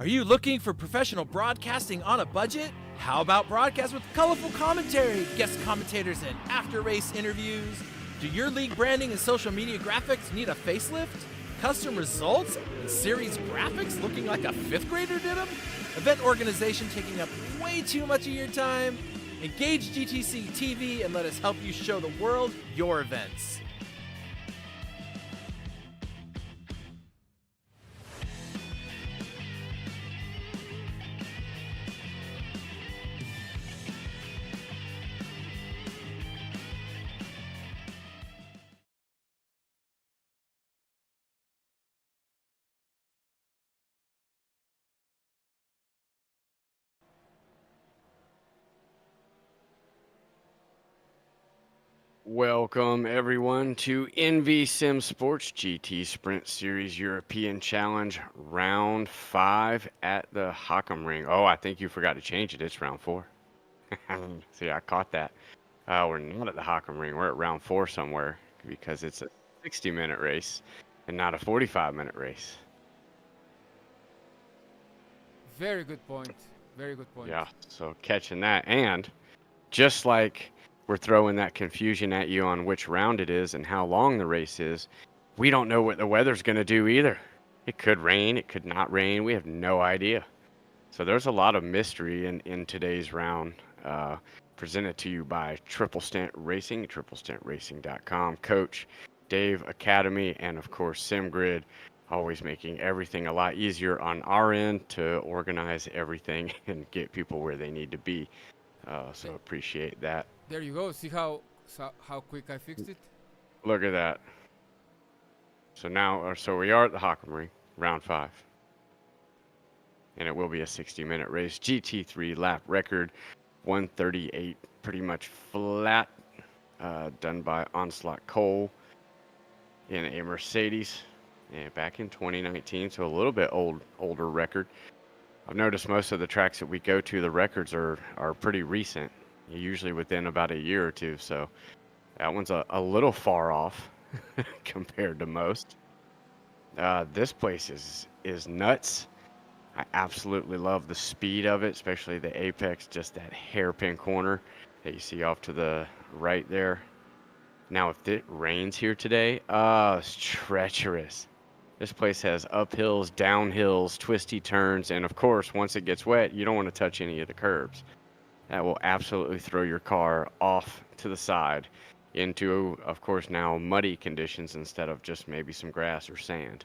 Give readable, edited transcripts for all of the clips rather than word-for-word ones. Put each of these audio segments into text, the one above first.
Are you looking for professional broadcasting on a budget? How about broadcast with colorful commentary, guest commentators, and after-race interviews? Do your league branding and social media graphics need a facelift? Custom results and series graphics looking like a fifth grader did them? Event organization taking up way too much of your time? Engage GTCtv and let us help you show the world your events. Welcome everyone to ENVY Simsports GT Sprint Series European Challenge Round 5 at the Hockham Ring. Oh, I think you forgot to change it. It's round 4. See, I caught that. We're not at the Hockham Ring. We're at round 4 somewhere because it's a 60-minute race and not a 45-minute race. Very good point. Very good point. Yeah, so catching that. And just like we're throwing that confusion at you on which round it is and how long the race is, we don't know what the weather's going to do either. It could rain, it could not rain. We have no idea. So there's a lot of mystery in today's round, presented to you by Triple Stent Racing, triplestentracing.com, Coach Dave Academy, and of course SimGrid, always making everything a lot easier on our end to organize everything and get people where they need to be. So appreciate that. There you go. See how quick I fixed it? Look at that. So now, so we are at the Hockham Ring, round 5. And it will be a 60-minute race. GT3 lap record, 138, pretty much flat, done by Onslaught Cole in a Mercedes, and back in 2019, so a little bit older record. I've noticed most of the tracks that we go to, the records are pretty recent, usually within about a year or two, so that one's a little far off compared to most. This place is nuts. I absolutely love the speed of it, especially the apex, just that hairpin corner that you see off to the right there. Now, if it rains here today, it's treacherous. This place has uphills, downhills, twisty turns, and of course, once it gets wet, you don't want to touch any of the curbs. That will absolutely throw your car off to the side into, of course, now muddy conditions instead of just maybe some grass or sand.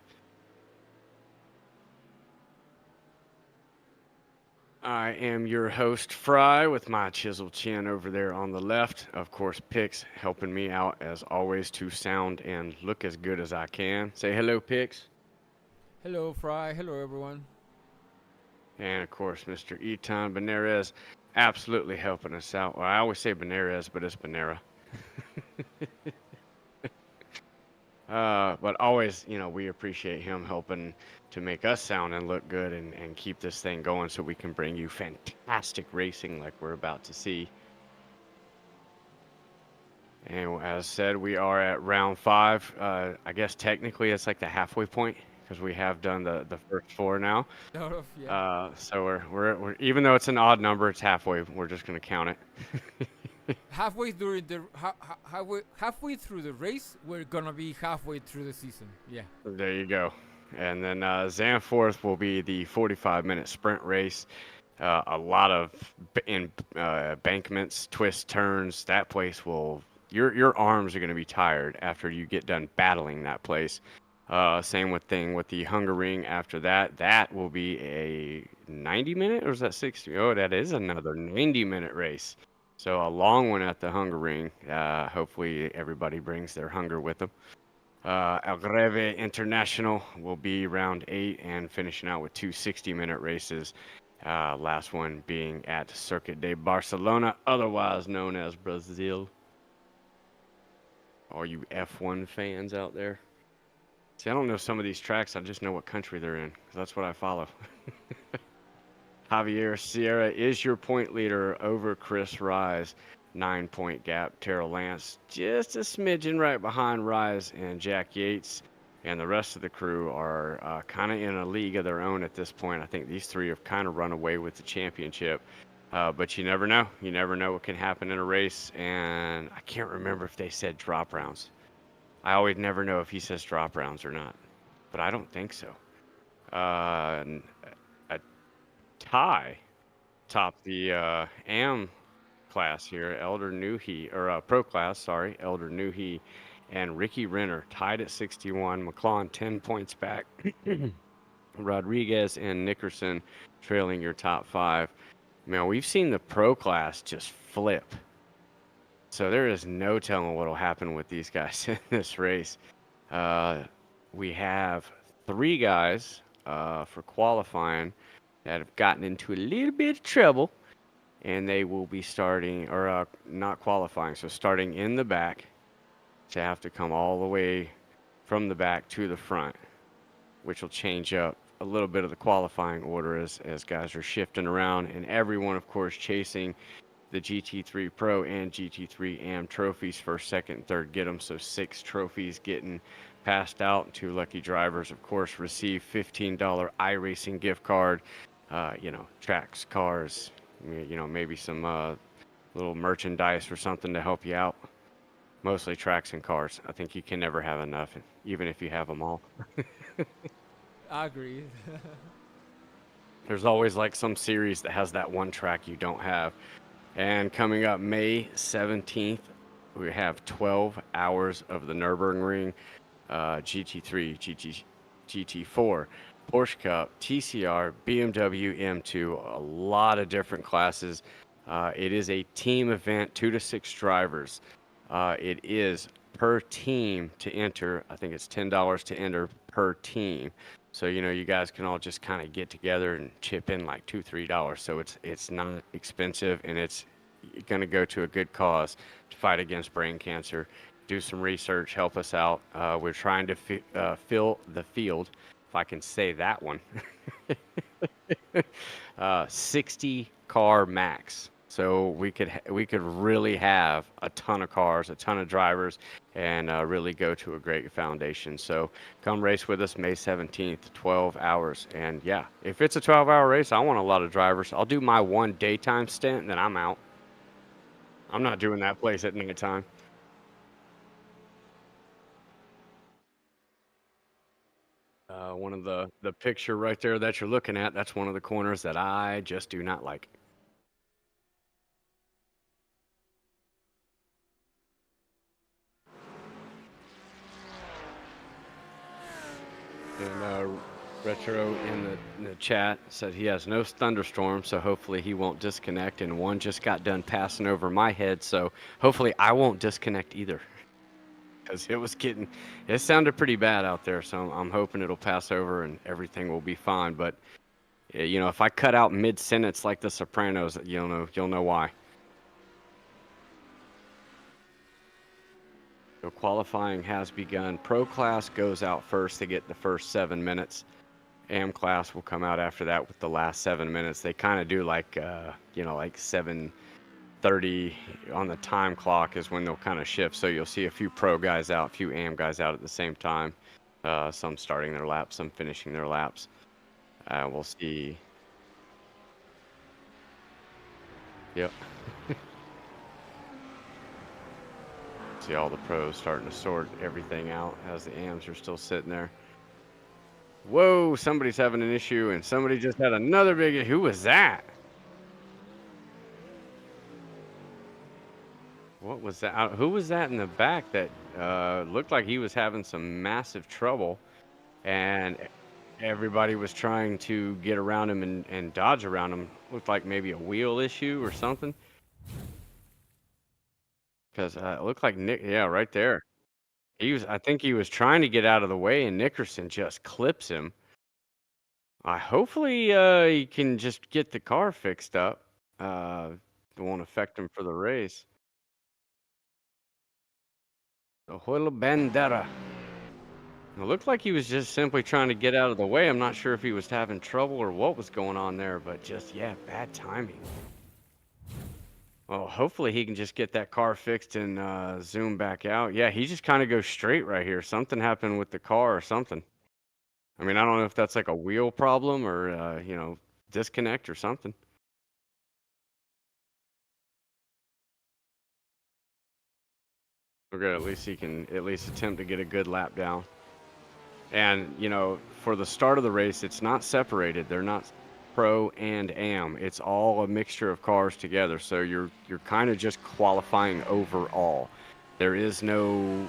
I am your host, Fry, with my chiseled chin over there on the left. Of course, Pix helping me out, as always, to sound and look as good as I can. Say hello, Pix. Hello, Fry. Hello, everyone. And, of course, Mr. Etan Benares absolutely helping us out. Well, I always say Benares, but it's Benera. But always, we appreciate him helping to make us sound and look good and keep this thing going so we can bring you fantastic racing like we're about to see. And as said, we are at round 5. I guess technically it's like the halfway point because we have done the first 4 now. Sort of, yeah. So we're even though it's an odd number, it's halfway. We're just going to count it. halfway through the race, we're gonna be halfway through the season. Yeah. There you go. And then Zanforth will be the 45-minute sprint race. A lot of embankments, twists, turns. That place will your arms are going to be tired after you get done battling that place. Same thing with the Hunger Ring. After that, that will be a 90-minute, or is that 60? Oh, that is another 90-minute race. So a long one at the Hunger Ring. Hopefully everybody brings their hunger with them. Algarve International will be round 8 and finishing out with 2 60-minute races. Last one being at Circuit de Barcelona, otherwise known as Brazil. All you F1 fans out there. See, I don't know some of these tracks. I just know what country they're in because that's what I follow. Javier Sierra is your point leader over Chris Rise. 9-point gap. Terrell Lance just a smidgen right behind Rise, and Jack Yates and the rest of the crew are kind of in a league of their own at this point. I think these three have kind of run away with the championship. But you never know. You never know what can happen in a race. And I can't remember if they said drop rounds. I always never know if he says drop rounds or not. But I don't think so. A tie topped the AM class here. Elder Newhey, or Pro class, sorry. Elder Newhey and Ricky Renner tied at 61. McClellan 10 points back. Rodriguez and Nickerson trailing your top five. Man, we've seen the pro class just flip. So there is no telling what will happen with these guys in this race. We have three guys for qualifying that have gotten into a little bit of trouble, and they will be starting, or not qualifying, so starting in the back to have to come all the way from the back to the front, which will change up a little bit of the qualifying order as guys are shifting around, and everyone, of course, chasing the GT3 Pro and GT3 AM trophies, first, second, third get them. So 6 trophies getting passed out. 2 lucky drivers, of course, receive $15 iRacing gift card. Tracks, cars, maybe some little merchandise or something to help you out. Mostly tracks and cars. I think you can never have enough, even if you have them all. I agree. There's always like some series that has that one track you don't have. And coming up May 17th, we have 12 hours of the Nürburgring, GT3, GT4, Porsche Cup, TCR, BMW M2, a lot of different classes. It is a team event, 2 to 6 drivers. It is per team to enter. I think it's $10 to enter per team. So, you guys can all just kind of get together and chip in like $2, $3. So it's not expensive, and it's going to go to a good cause to fight against brain cancer. Do some research, help us out. We're trying to fill the field, if I can say that one. 60 car max. So we could really have a ton of cars, a ton of drivers, and really go to a great foundation. So come race with us May 17th, 12 hours. And yeah, if it's a 12-hour race, I want a lot of drivers. I'll do my one daytime stint, and then I'm out. I'm not doing that place at nighttime. One of the picture right there that you're looking at, that's one of the corners that I just do not like. And Retro in the chat said he has no thunderstorm, so hopefully he won't disconnect. And one just got done passing over my head, so hopefully I won't disconnect either. Because it sounded pretty bad out there, so I'm hoping it'll pass over and everything will be fine. But if I cut out mid-sentence like The Sopranos, you'll know why. So qualifying has begun. Pro class goes out first. They get the first 7 minutes. AM class will come out after that with the last 7 minutes. They kind of do like 7:30 on the time clock is when they'll kind of shift. So you'll see a few pro guys out, a few AM guys out at the same time. Some starting their laps, some finishing their laps. We'll see. Yep. See all the pros starting to sort everything out as the AMs are still sitting there. Whoa, somebody's having an issue, and somebody just had another big. Who was that? What was that? Who was that in the back that looked like he was having some massive trouble, and everybody was trying to get around him and dodge around him? Looked like maybe a wheel issue or something. Because it looked like Nick, yeah, right there. I think he was trying to get out of the way, and Nickerson just clips him. Hopefully he can just get the car fixed up. It won't affect him for the race. The Huila Bandera. It looked like he was just simply trying to get out of the way. I'm not sure if he was having trouble or what was going on there, but just, yeah, bad timing. Well, hopefully he can just get that car fixed and zoom back out. Yeah, he just kind of goes straight right here. Something happened with the car or something. I mean, I don't know if that's like a wheel problem or disconnect or something. Okay, at least he can at least attempt to get a good lap down. And, for the start of the race, it's not separated. They're not pro and am. It's all a mixture of cars together. So you're kind of just qualifying overall. There is no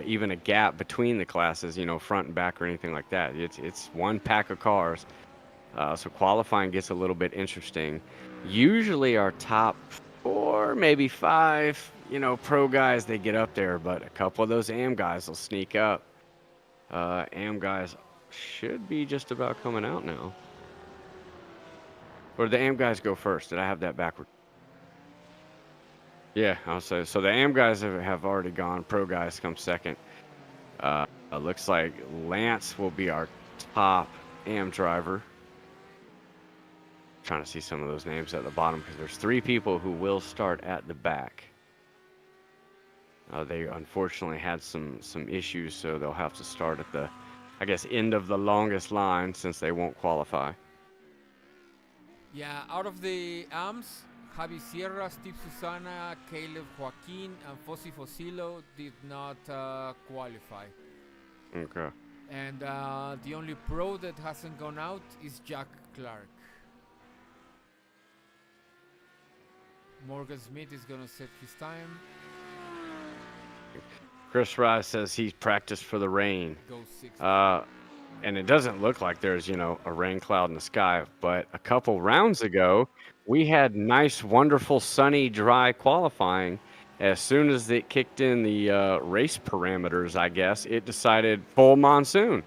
even a gap between the classes, front and back or anything like that. It's one pack of cars. So qualifying gets a little bit interesting. Usually our top 4, maybe 5, pro guys, they get up there, but a couple of those AM guys will sneak up. AM guys should be just about coming out now. Or did the AM guys go first? Did I have that backward? Yeah, I'll say. So the AM guys have already gone. Pro guys come second. It looks like Lance will be our top AM driver. Trying to see some of those names at the bottom because there's 3 people who will start at the back. They unfortunately had some issues, so they'll have to start at the, I guess, end of the longest line since they won't qualify. Yeah, out of the AMs, Javi Sierra, Steve Susana, Caleb Joaquin, and Fossi Fosilo did not qualify. Okay. And the only pro that hasn't gone out is Jack Clark. Morgan Smith is gonna set his time. Chris Rice says he's practiced for the rain. Go 6. And it doesn't look like there's, a rain cloud in the sky. But a couple rounds ago, we had nice, wonderful, sunny, dry qualifying. As soon as it kicked in the race parameters, I guess, it decided full monsoon.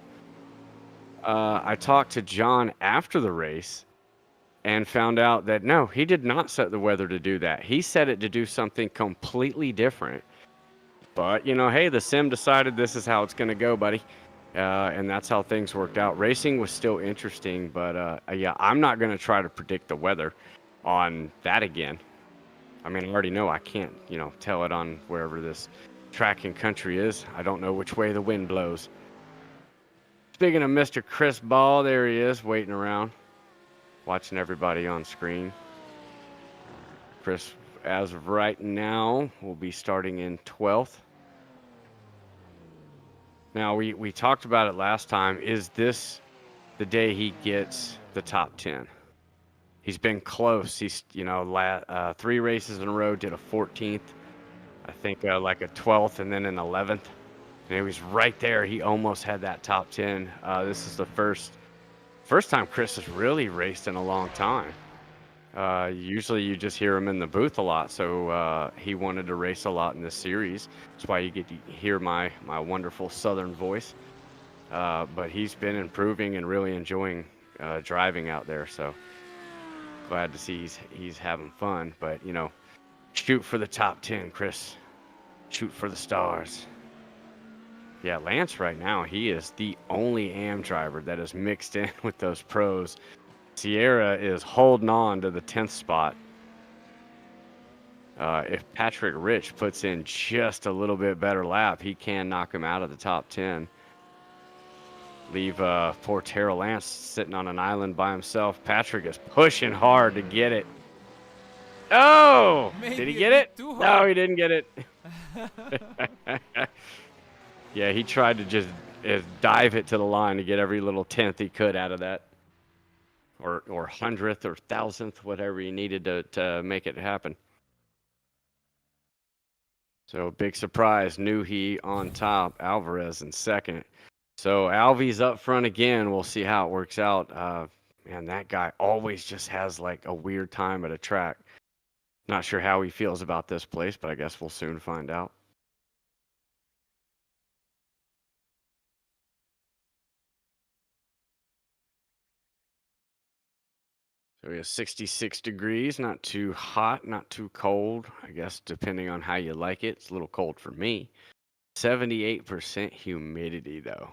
I talked to John after the race and found out that, no, he did not set the weather to do that. He set it to do something completely different. But, hey, the sim decided this is how it's going to go, buddy. And that's how things worked out. Racing was still interesting, but yeah, I'm not going to try to predict the weather on that again. I mean, I already know I can't, tell it on wherever this track and country is. I don't know which way the wind blows. Speaking of Mr. Chris Ball, there he is, waiting around, watching everybody on screen. Chris, as of right now, will be starting in 12th. Now, we talked about it last time. Is this the day he gets the top 10? He's been close. He's, 3 races in a row, did a 14th. I think like a 12th and then an 11th. And he was right there. He almost had that top 10. This is the first time Chris has really raced in a long time. Usually you just hear him in the booth a lot, so he wanted to race a lot in this series. That's why you get to hear my wonderful southern voice. But he's been improving and really enjoying driving out there, so glad to see he's having fun. But, shoot for the top 10, Chris. Shoot for the stars. Yeah, Lance right now, he is the only AM driver that is mixed in with those pros. Sierra is holding on to the 10th spot. If Patrick Rich puts in just a little bit better lap, he can knock him out of the top 10. Leave poor Terrell Lance sitting on an island by himself. Patrick is pushing hard to get it. Oh! Maybe did he a get bit it? too No, hard. he didn't get it. Yeah, he tried to just dive it to the line to get every little 10th he could out of that. Or 100th or 1000th, whatever he needed to make it happen. So big surprise, Newhey on top, Alvarez in second. So Alvy's up front again. We'll see how it works out. Man, that guy always just has like a weird time at a track. Not sure how he feels about this place, but I guess we'll soon find out. So we have 66 degrees, not too hot, not too cold. I guess depending on how you like it. It's a little cold for me. 78% humidity though.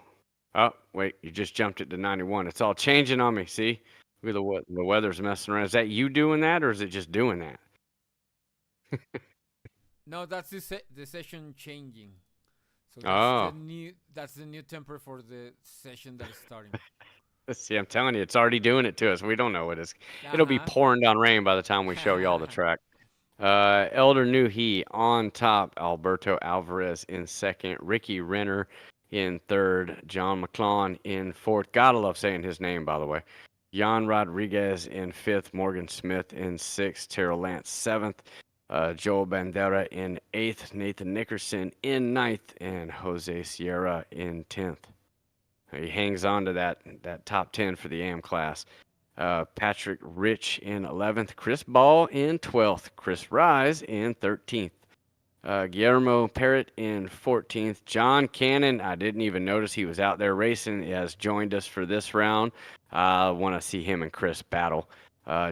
Oh, wait, you just jumped it to 91. It's all changing on me, see? Look at the weather's messing around. Is that you doing that or is it just doing that? No, that's the session changing. So Oh, that's the new temper for the session that is starting. see, I'm telling you, it's already doing it to us. We don't know what it's. It'll be Uh pouring down rain by the time we show y'all the huh. track. Elder New He on top, Alberto Alvarez in second, Ricky Renner in third, John McClellan in fourth. Gotta love saying his name, by the way. Jan Rodriguez in fifth, Morgan Smith in sixth, Terrell Lance seventh, Joel Bandera in eighth, Nathan Nickerson in ninth, and Jose Sierra in 10th. He hangs on to that top 10 for the AM class. Patrick Rich in 11th, Chris Ball in 12th, Chris Rise in 13th, Guillermo Parrott in 14th, John Cannon. I didn't even notice he was out there racing. He has joined us for this round. I want to see him and Chris battle.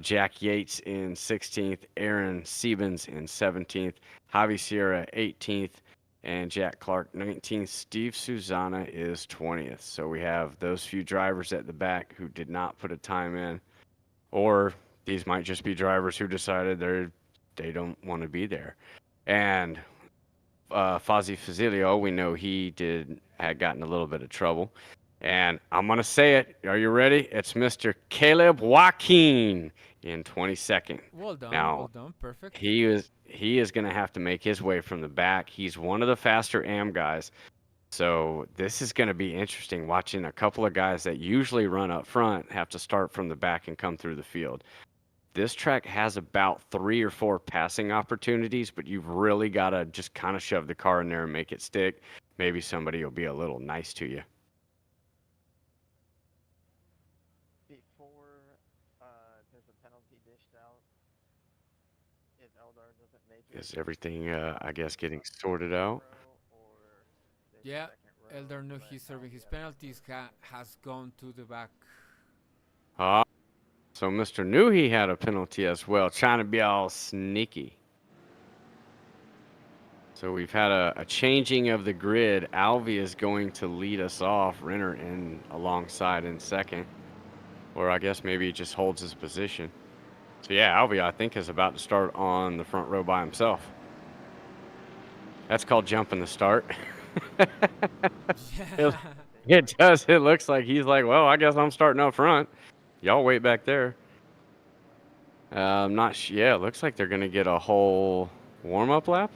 Jack Yates in 16th, Aaron Siebens in 17th, Javi Sierra 18th, and Jack Clark 19th. Steve Susanna is 20th. So we have those few drivers at the back who did not put a time in, or these might just be drivers who decided they don't want to be there. And Fozzie Fazilio, we know he had gotten a little bit of trouble. And I'm going to say it. Are you ready? It's Mr. Caleb Joaquin in 22nd. Well Now, done, perfect. he is going to have to make his way from the back. He's one of the faster AM guys. So this is going to be interesting watching a couple of guys that usually run up front have to start from the back and come through the field. This track has about 3 or 4 passing opportunities, but you've really got to just kind of shove the car in there and make it stick. Maybe somebody will be a little nice to you. Before there's a penalty dished out, if Eldar doesn't make it, Is everything, I guess, getting sorted out? or Yeah, second row, Elder let Nuhi serving his Alvia penalties has gone to the back. Ah, so Mr. Knew he had a penalty as well, trying to be all sneaky. So we've had a changing of the grid. Alvy is going to lead us off. Renner in alongside in second. Or I guess maybe he just holds his position. So yeah, Alvy, I think, is about to start on the front row by himself. That's called jumping the start. Yeah. It does. It looks like he's like, well, I guess I'm starting up front. Y'all wait back there. I'm not yeah, it looks like they're going to get a whole warm-up lap.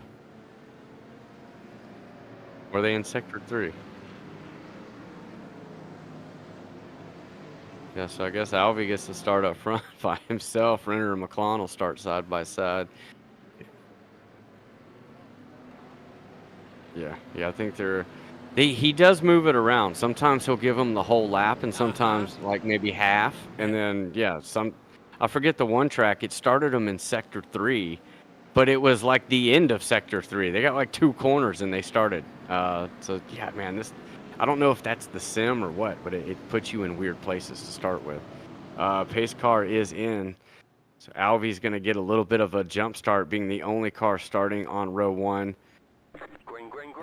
Or are they in Sector 3? Yeah, so I guess Alvy gets to start up front by himself. Renner and McClellan will start side by side. Yeah, I think he does move it around. Sometimes he'll give them the whole lap, and sometimes like maybe half. And then I forget the one track. It started them in Sector 3, but it was like the end of Sector 3. They got like 2 corners and they started. So yeah, man, I don't know if that's the sim or what, but it puts you in weird places to start with. Pace car is in. So Alvy's going to get a little bit of a jump start, being the only car starting on row 1.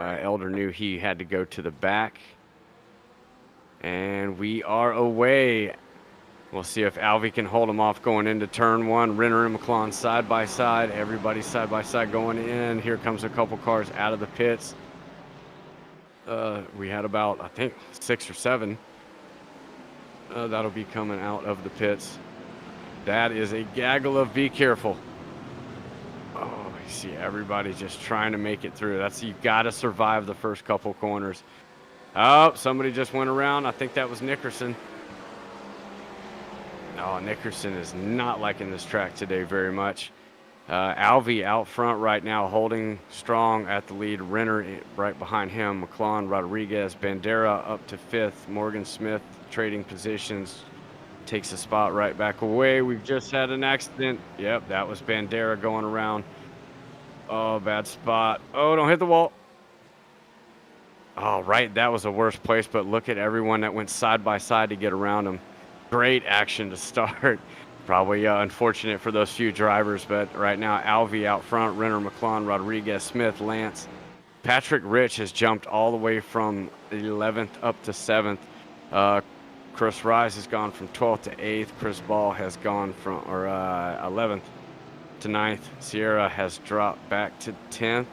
Elder knew he had to go to the back. And we are away. We'll see if Alvy can hold him off going into turn 1. Renner and McClellan side by side. Everybody side by side going in. Here comes a couple cars out of the pits. We had about, I think, 6 or 7. That'll be coming out of the pits. That is a gaggle of be careful. Oh, you see everybody just trying to make it through. You got to survive the first couple corners. Oh, somebody just went around. I think that was Nickerson. Oh, Nickerson is not liking this track today very much. Alvy out front right now, holding strong at the lead. Renner right behind him. McClellan, Rodriguez, Bandera up to 5th. Morgan Smith trading positions. Takes a spot right back away. We've just had an accident. Yep, that was Bandera going around. Oh, bad spot. Oh, don't hit the wall. Oh, right, that was the worst place, but look at everyone that went side by side to get around him. Great action to start. Probably unfortunate for those few drivers, but right now Alvy out front, Renner, McClellan, Rodriguez, Smith, Lance. Patrick Rich has jumped all the way from 11th up to 7th. Chris Rise has gone from 12th to 8th. Chris Ball has gone from 11th to 9th. Sierra has dropped back to 10th.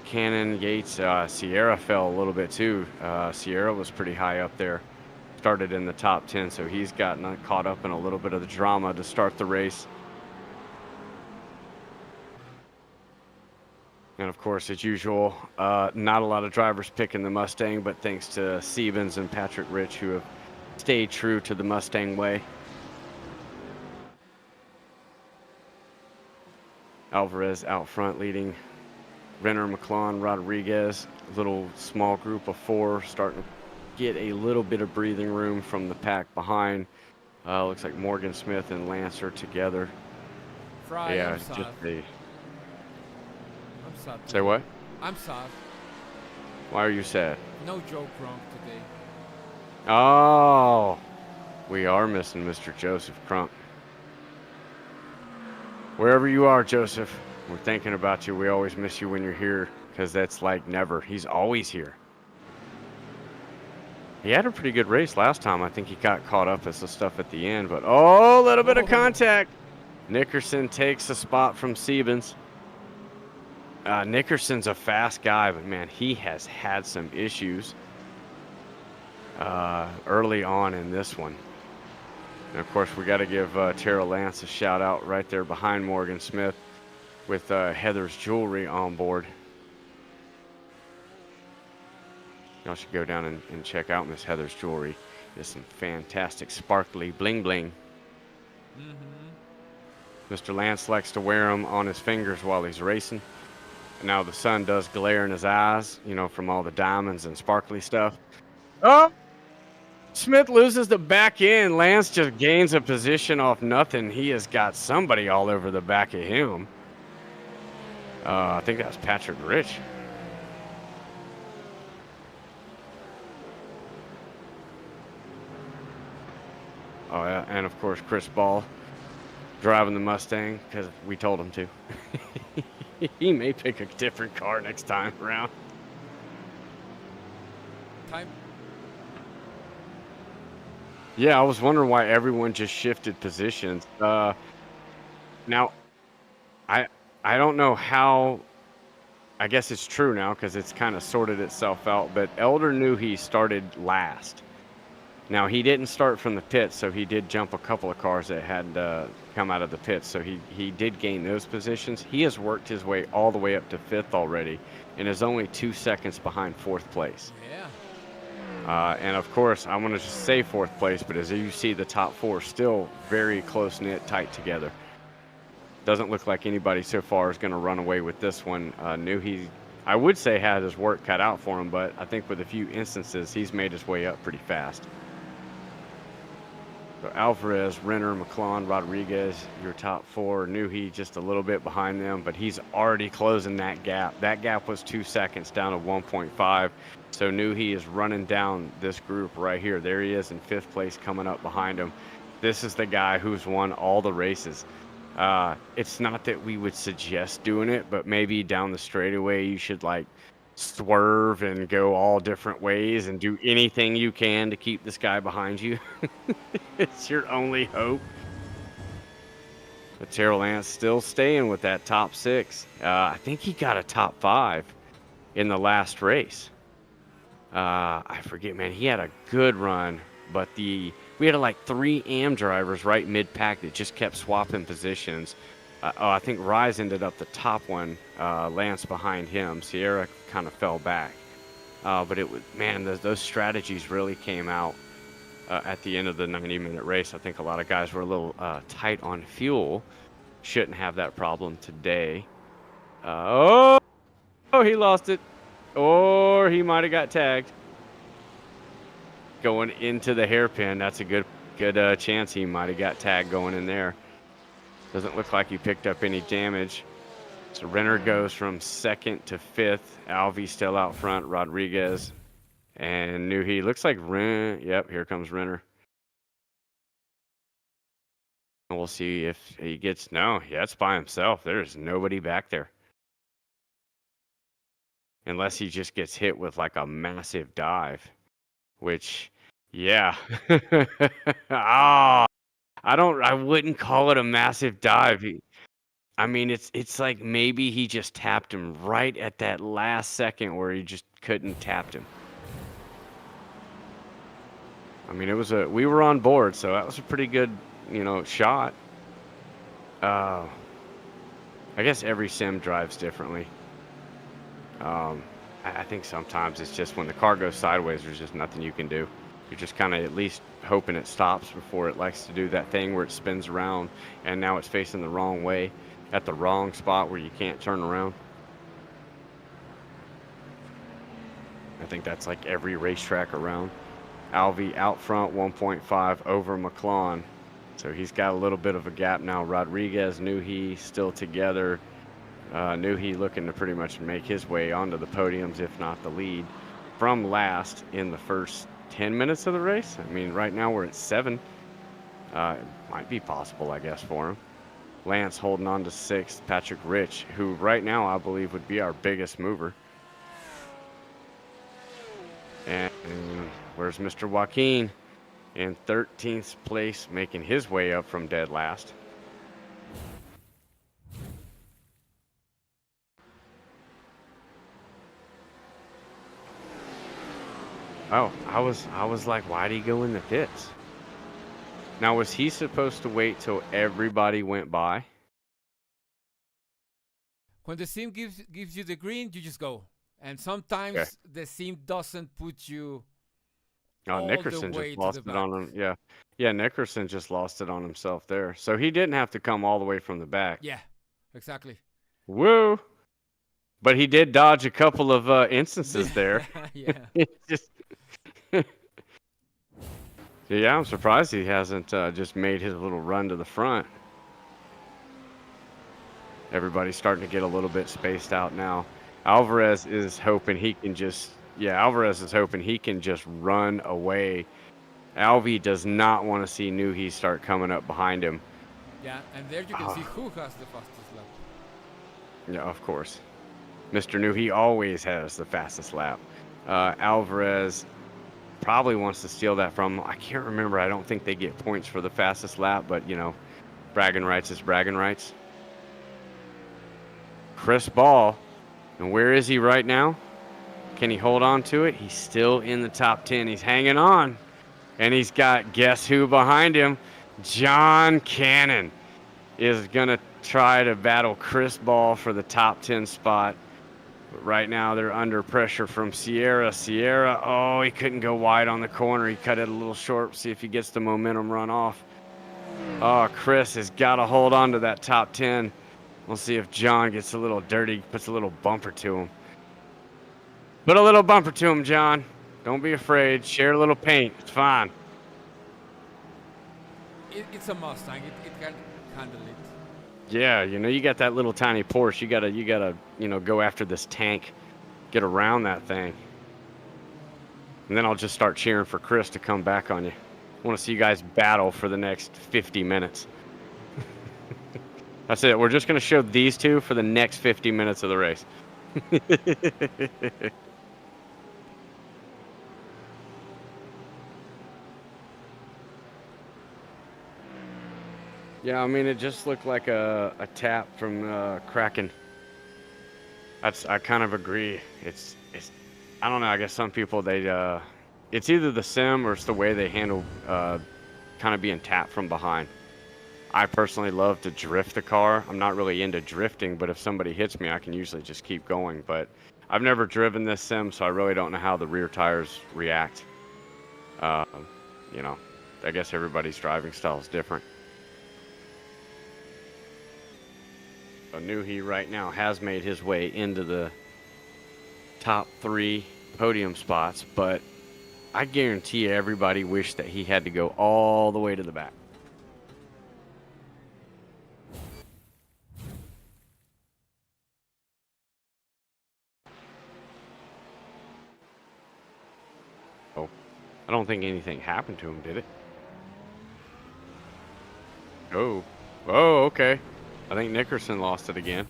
Cannon, Yates, Sierra fell a little bit too. Sierra was pretty high up there. Started in the top 10, so he's gotten caught up in a little bit of the drama to start the race. And of course, as usual, not a lot of drivers picking the Mustang, but thanks to Siebens and Patrick Rich, who have stayed true to the Mustang way. Alvarez out front leading Renner, McClellan, Rodriguez. Little small group of 4 starting to get a little bit of breathing room from the pack behind. Looks like Morgan Smith and Lance are together. Fry, Yeah, I'm sad. just the... I'm sad. Say what? I'm sad. Why are you sad? No joke wrong today. Oh, we are missing Mr. Joseph Crump. Wherever you are, Joseph, we're thinking about you. We always miss you when you're here, because that's like never. He's always here. He had a pretty good race last time. I think he got caught up as the stuff at the end, but oh, a little bit of contact. Nickerson takes a spot from Siebens. Nickerson's a fast guy, but man, he has had some issues early on in this one. And of course, we got to give Terrell Lance a shout out right there behind Morgan Smith with Heather's Jewelry on board. Y'all should go down and check out Miss Heather's Jewelry. There's some fantastic sparkly bling bling. Mr. Lance likes to wear them on his fingers while he's racing. Now the sun does glare in his eyes, you know, from all the diamonds and sparkly stuff. Oh! Smith loses the back end. Lance just gains a position off nothing. He has got somebody all over the back of him. I think that's Patrick Rich. Oh, yeah, and of course Chris Ball driving the Mustang because we told him to. He may pick a different car next time around. Time. Yeah, I was wondering why everyone just shifted positions. Now, I don't know how. I guess it's true now because it's kind of sorted itself out. But Elder knew he started last. Now, he didn't start from the pits, so he did jump a couple of cars that had come out of the pits. So he did gain those positions. He has worked his way all the way up to 5th already and is only 2 seconds behind 4th place. Yeah. And of course, I want to just say 4th place, but as you see, the top 4 still very close-knit, tight together. Doesn't look like anybody so far is going to run away with this one. I would say had his work cut out for him, but I think with a few instances, he's made his way up pretty fast. So Alvarez, Renner, McClellan, Rodriguez, your top 4. Newhy just a little bit behind them, but he's already closing that gap. That gap was 2 seconds down to 1.5. So Newhy is running down this group right here. There he is in 5th place coming up behind him. This is the guy who's won all the races. It's not that we would suggest doing it, but maybe down the straightaway you should like swerve and go all different ways and do anything you can to keep this guy behind you. It's your only hope. But Terrell Lance still staying with that top 6. I think he got a top 5 in the last race. I forget, man. He had a good run, but we had like 3 AM drivers right mid-pack that just kept swapping positions. I think Rise ended up the top one, Lance behind him. Sierra kind of fell back. But it was, man, those strategies really came out at the end of the 90-minute race. I think a lot of guys were a little tight on fuel. Shouldn't have that problem today. Oh, he lost it. Or he might have got tagged. Going into the hairpin, that's a good chance he might have got tagged going in there. Doesn't look like he picked up any damage. So Renner goes from 2nd to 5th. Alvey still out front. Rodriguez and Newhy. Looks like Yep, here comes Renner. And we'll see if he gets. No, yeah, it's by himself. There's nobody back there. Unless he just gets hit with like a massive dive. Which, yeah. Ah. I wouldn't call it a massive dive. I mean, it's like maybe he just tapped him right at that last second where he just couldn't tap him. I mean, we were on board, so that was a pretty good, shot. I guess every sim drives differently. I think sometimes it's just when the car goes sideways, there's just nothing you can do. You're just kind of at least hoping it stops before it likes to do that thing where it spins around, and now it's facing the wrong way at the wrong spot where you can't turn around. I think that's like every racetrack around. Alvy out front, 1.5 over McClellan. So he's got a little bit of a gap now. Rodriguez, Newhey still together. Newhey looking to pretty much make his way onto the podiums, if not the lead, from last in the first 10 minutes of the race. I mean, right now we're at 7. It might be possible, I guess, for him. Lance holding on to 6th. Patrick Rich, who right now I believe would be our biggest mover. And where's Mr. Joaquin in 13th place, making his way up from dead last. Oh, I was like, why'd he go in the pits? Now, was he supposed to wait till everybody went by? When the sim gives you the green, you just go. And sometimes the sim doesn't put you all Nickerson the way just lost to the it back. on him. Yeah. Yeah, Nickerson just lost it on himself there. So he didn't have to come all the way from the back. Yeah, exactly. Woo! But he did dodge a couple of instances there. Yeah. Just yeah, I'm surprised he hasn't just made his little run to the front. Everybody's starting to get a little bit spaced out now. Alvarez is hoping he can just run away. Alvy does not want to see Newhey start coming up behind him. Yeah, and there you can see who has the fastest lap. Yeah, of course. Mr. Newhey always has the fastest lap. Alvarez probably wants to steal that from him. I can't remember. I don't think they get points for the fastest lap, but, bragging rights is bragging rights. Chris Ball. And where is he right now? Can he hold on to it? He's still in the top 10. He's hanging on. And he's got, guess who behind him? John Cannon is going to try to battle Chris Ball for the top 10 spot. But right now they're under pressure from Sierra. Sierra, oh, he couldn't go wide on the corner. He cut it a little short. See if he gets the momentum run off. Oh, Chris has got to hold on to that top 10. We'll see if John gets a little dirty, puts a little bumper to him. Put a little bumper to him, John. Don't be afraid. Share a little paint. It's fine. It's a Mustang. It can handle it. Yeah, you got that little tiny Porsche. You gotta, go after this tank, get around that thing, and then I'll just start cheering for Chris to come back on you. I want to see you guys battle for the next 50 minutes. That's it. We're just gonna show these two for the next 50 minutes of the race. Yeah, I mean, it just looked like a tap from Kraken. I kind of agree. It's I don't know. I guess some people it's either the sim or it's the way they handle kind of being tapped from behind. I personally love to drift the car. I'm not really into drifting, but if somebody hits me, I can usually just keep going. But I've never driven this sim, so I really don't know how the rear tires react. I guess everybody's driving style is different. So Newhey right now has made his way into the top 3 podium spots, but I guarantee you everybody wished that he had to go all the way to the back. Oh, I don't think anything happened to him, did it? Oh, okay. I think Nickerson lost it again.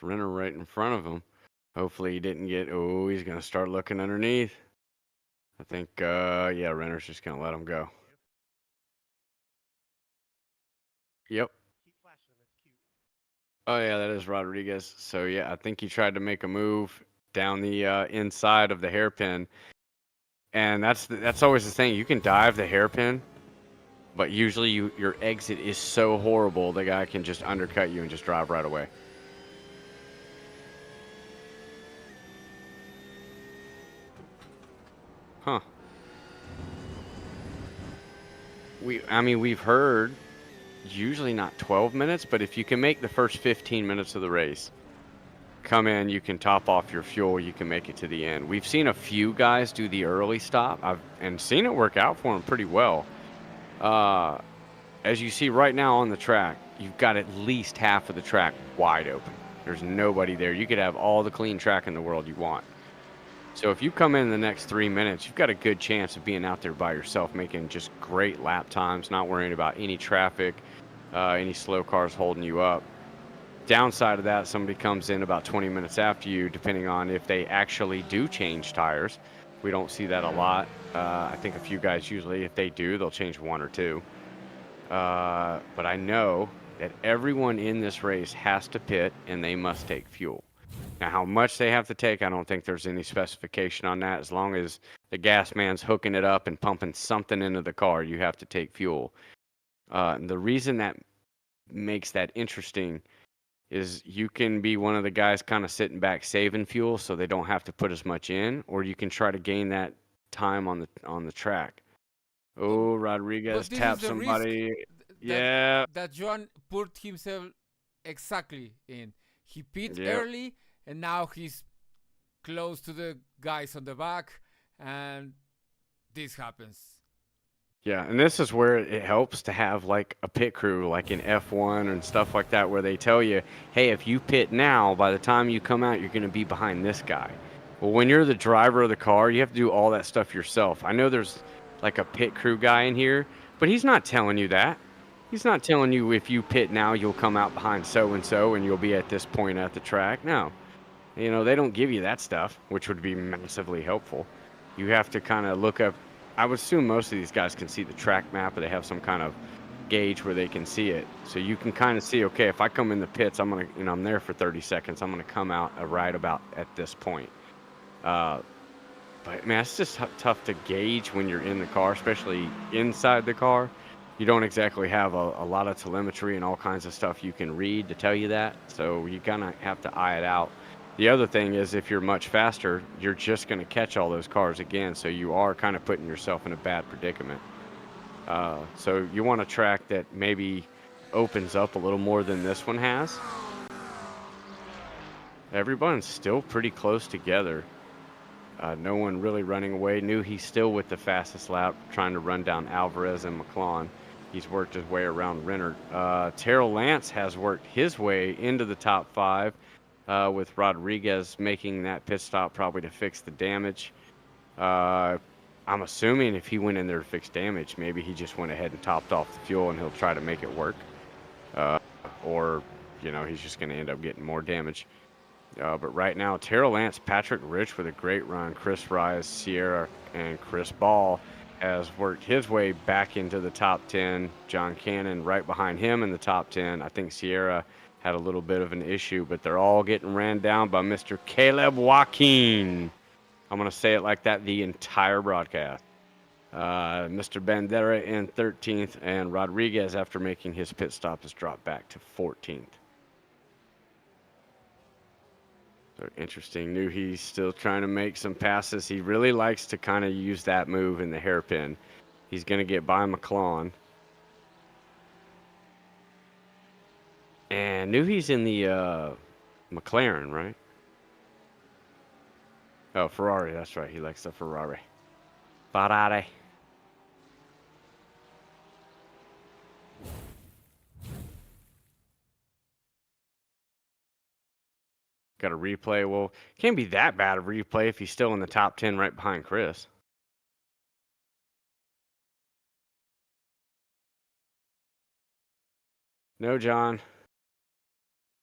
Renner right in front of him. Hopefully he didn't get, oh, he's going to start looking underneath. I think, yeah, Renner's just going to let him go. Yep. Keep flashing him. It's cute. Oh, yeah, that is Rodriguez. So, yeah, I think he tried to make a move down the inside of the hairpin. And that's always the thing. You can dive the hairpin, but usually your exit is so horrible, the guy can just undercut you and just drive right away. Huh. We've heard usually not 12 minutes, but if you can make the first 15 minutes of the race, come in, you can top off your fuel, you can make it to the end. We've seen a few guys do the early stop, and seen it work out for them pretty well. As you see right now on the track, you've got at least half of the track wide open. There's nobody there. You could have all the clean track in the world you want. So if you come in the next 3 minutes, you've got a good chance of being out there by yourself, making just great lap times, not worrying about any traffic, any slow cars holding you up. Downside of that, somebody comes in about 20 minutes after you, depending on if they actually do change tires. We don't see that a lot. I think a few guys usually, if they do, they'll change one or two. But I know that everyone in this race has to pit and they must take fuel. Now, how much they have to take, I don't think there's any specification on that. As long as the gas man's hooking it up and pumping something into the car, you have to take fuel. The reason that makes that interesting is you can be one of the guys kind of sitting back saving fuel so they don't have to put as much in, or you can try to gain that time on the track. Oh, Rodriguez But this tapped is the risk somebody. that Yeah. that Joan put himself exactly in. He pit Yep. early, and now he's close to the guys on the back, and this happens. Yeah, and this is where it helps to have like a pit crew, like in F1 and stuff like that, where they tell you, hey, if you pit now, by the time you come out, you're going to be behind this guy. Well, when you're the driver of the car, you have to do all that stuff yourself. I know there's like a pit crew guy in here, but he's not telling you that. He's not telling you if you pit now, you'll come out behind so-and-so and you'll be at this point at the track. No. You know, they don't give you that stuff, which would be massively helpful. You have to kind of look up. I would assume most of these guys can see the track map, or they have some kind of gauge where they can see it. So you can kind of see, okay, if I come in the pits, I'm going to, I'm there for 30 seconds. I'm going to come out right about at this point. But man, it's just tough to gauge when you're in the car, especially inside the car. You don't exactly have a lot of telemetry and all kinds of stuff you can read to tell you that. So you kind of have to eye it out. The other thing is, if you're much faster, you're just going to catch all those cars again. So you are kind of putting yourself in a bad predicament. So you want a track that maybe opens up a little more than this one has. Everyone's still pretty close together. No one really running away. He's still with the fastest lap, trying to run down Alvarez and McLaren. He's worked his way around Renner. Terrell Lance has worked his way into the top 5, with Rodriguez making that pit stop probably to fix the damage. I'm assuming if he went in there to fix damage, maybe he just went ahead and topped off the fuel and he'll try to make it work. Or, he's just going to end up getting more damage. But right now, Terrell Lance, Patrick Rich with a great run, Chris Rise, Sierra, and Chris Ball has worked his way back into the top 10. John Cannon right behind him in the top 10. I think Sierra had a little bit of an issue, but they're all getting ran down by Mr. Caleb Joaquin. I'm going to say it like that the entire broadcast. Mr. Bandera in 13th, and Rodriguez, after making his pit stop, has dropped back to 14th. So interesting. He's still trying to make some passes. He really likes to kind of use that move in the hairpin. He's going to get by McLaren. And he's in the McLaren, right? Oh, Ferrari. That's right. He likes the Ferrari. Ferrari. Got a replay. Well, can't be that bad a replay if he's still in the top 10 right behind Chris. No, John.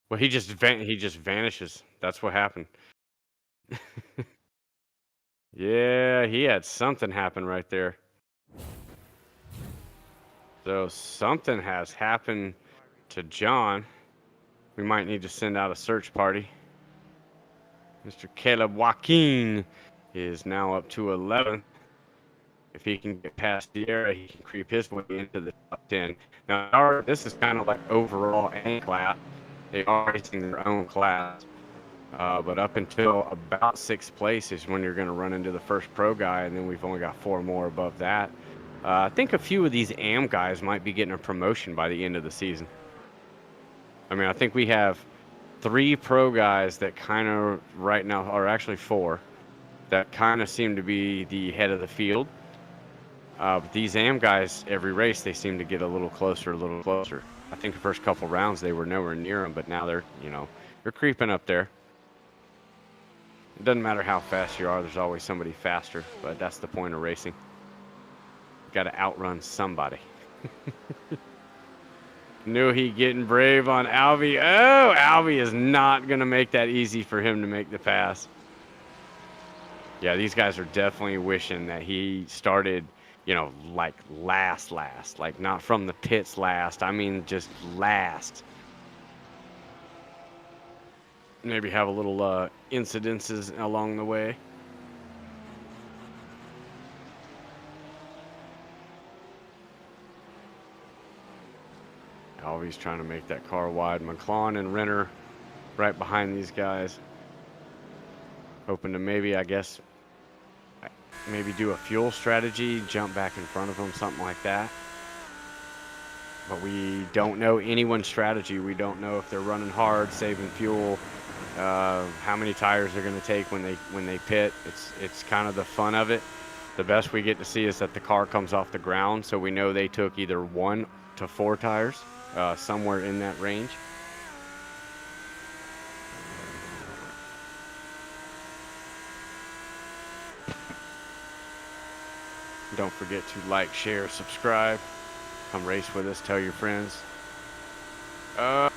Well, he just vanishes. That's what happened. Yeah, he had something happen right there. So something has happened to John. We might need to send out a search party. Mr. Caleb Joaquin is now up to 11. If he can get past Sierra, he can creep his way into the top 10. Now, this is kind of like overall A class. They are racing their own class. But up until about 6th place is when you're going to run into the first pro guy, and then we've only got 4 more above that. I think a few of these AM guys might be getting a promotion by the end of the season. I mean, I think we have 3 pro guys that kind of right now, or actually 4, that kind of seem to be the head of the field. But these AM guys, every race, they seem to get a little closer, a little closer. I think the first couple rounds they were nowhere near them, but now they're, they're creeping up there. It doesn't matter how fast you are, there's always somebody faster, but that's the point of racing. You got to outrun somebody. Knew he getting brave on Alvy. Oh, Alvy is not going to make that easy for him to make the pass. Yeah, these guys are definitely wishing that he started, like last, like not from the pits last. I mean, just last. Maybe have a little incidences along the way. Alvy's trying to make that car wide. McClellan and Renner right behind these guys. Hoping to maybe, I guess, maybe do a fuel strategy, jump back in front of them, something like that. But we don't know anyone's strategy. We don't know if they're running hard, saving fuel, how many tires they're going to take when they pit. It's kind of the fun of it. The best we get to see is that the car comes off the ground, so we know they took either 1 to 4 tires, somewhere in that range. Don't forget to like, share, subscribe. Come race with us. Tell your friends. Oh,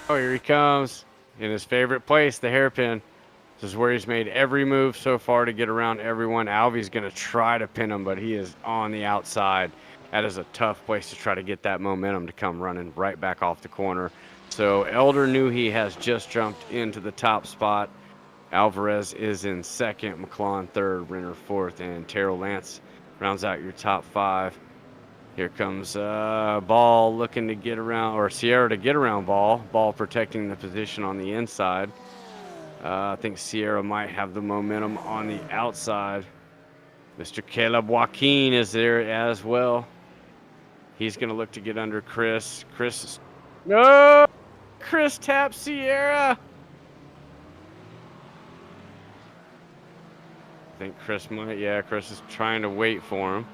here he comes. In his favorite place, the hairpin. This is where he's made every move so far to get around everyone. Alvy's going to try to pin him, but he is on the outside. That is a tough place to try to get that momentum to come running right back off the corner. So Elder knew he has just jumped into the top spot. Alvarez is in 2nd, McClellan 3rd, Renner 4th, and Terrell Lance rounds out your top 5. Here comes Ball looking to get around, or Sierra to get around Ball. Ball protecting the position on the inside. I think Sierra might have the momentum on the outside. Mr. Caleb Joaquin is there as well. He's going to look to get under Chris. No! Chris taps Sierra. I think Chris might. Yeah, Chris is trying to wait for him.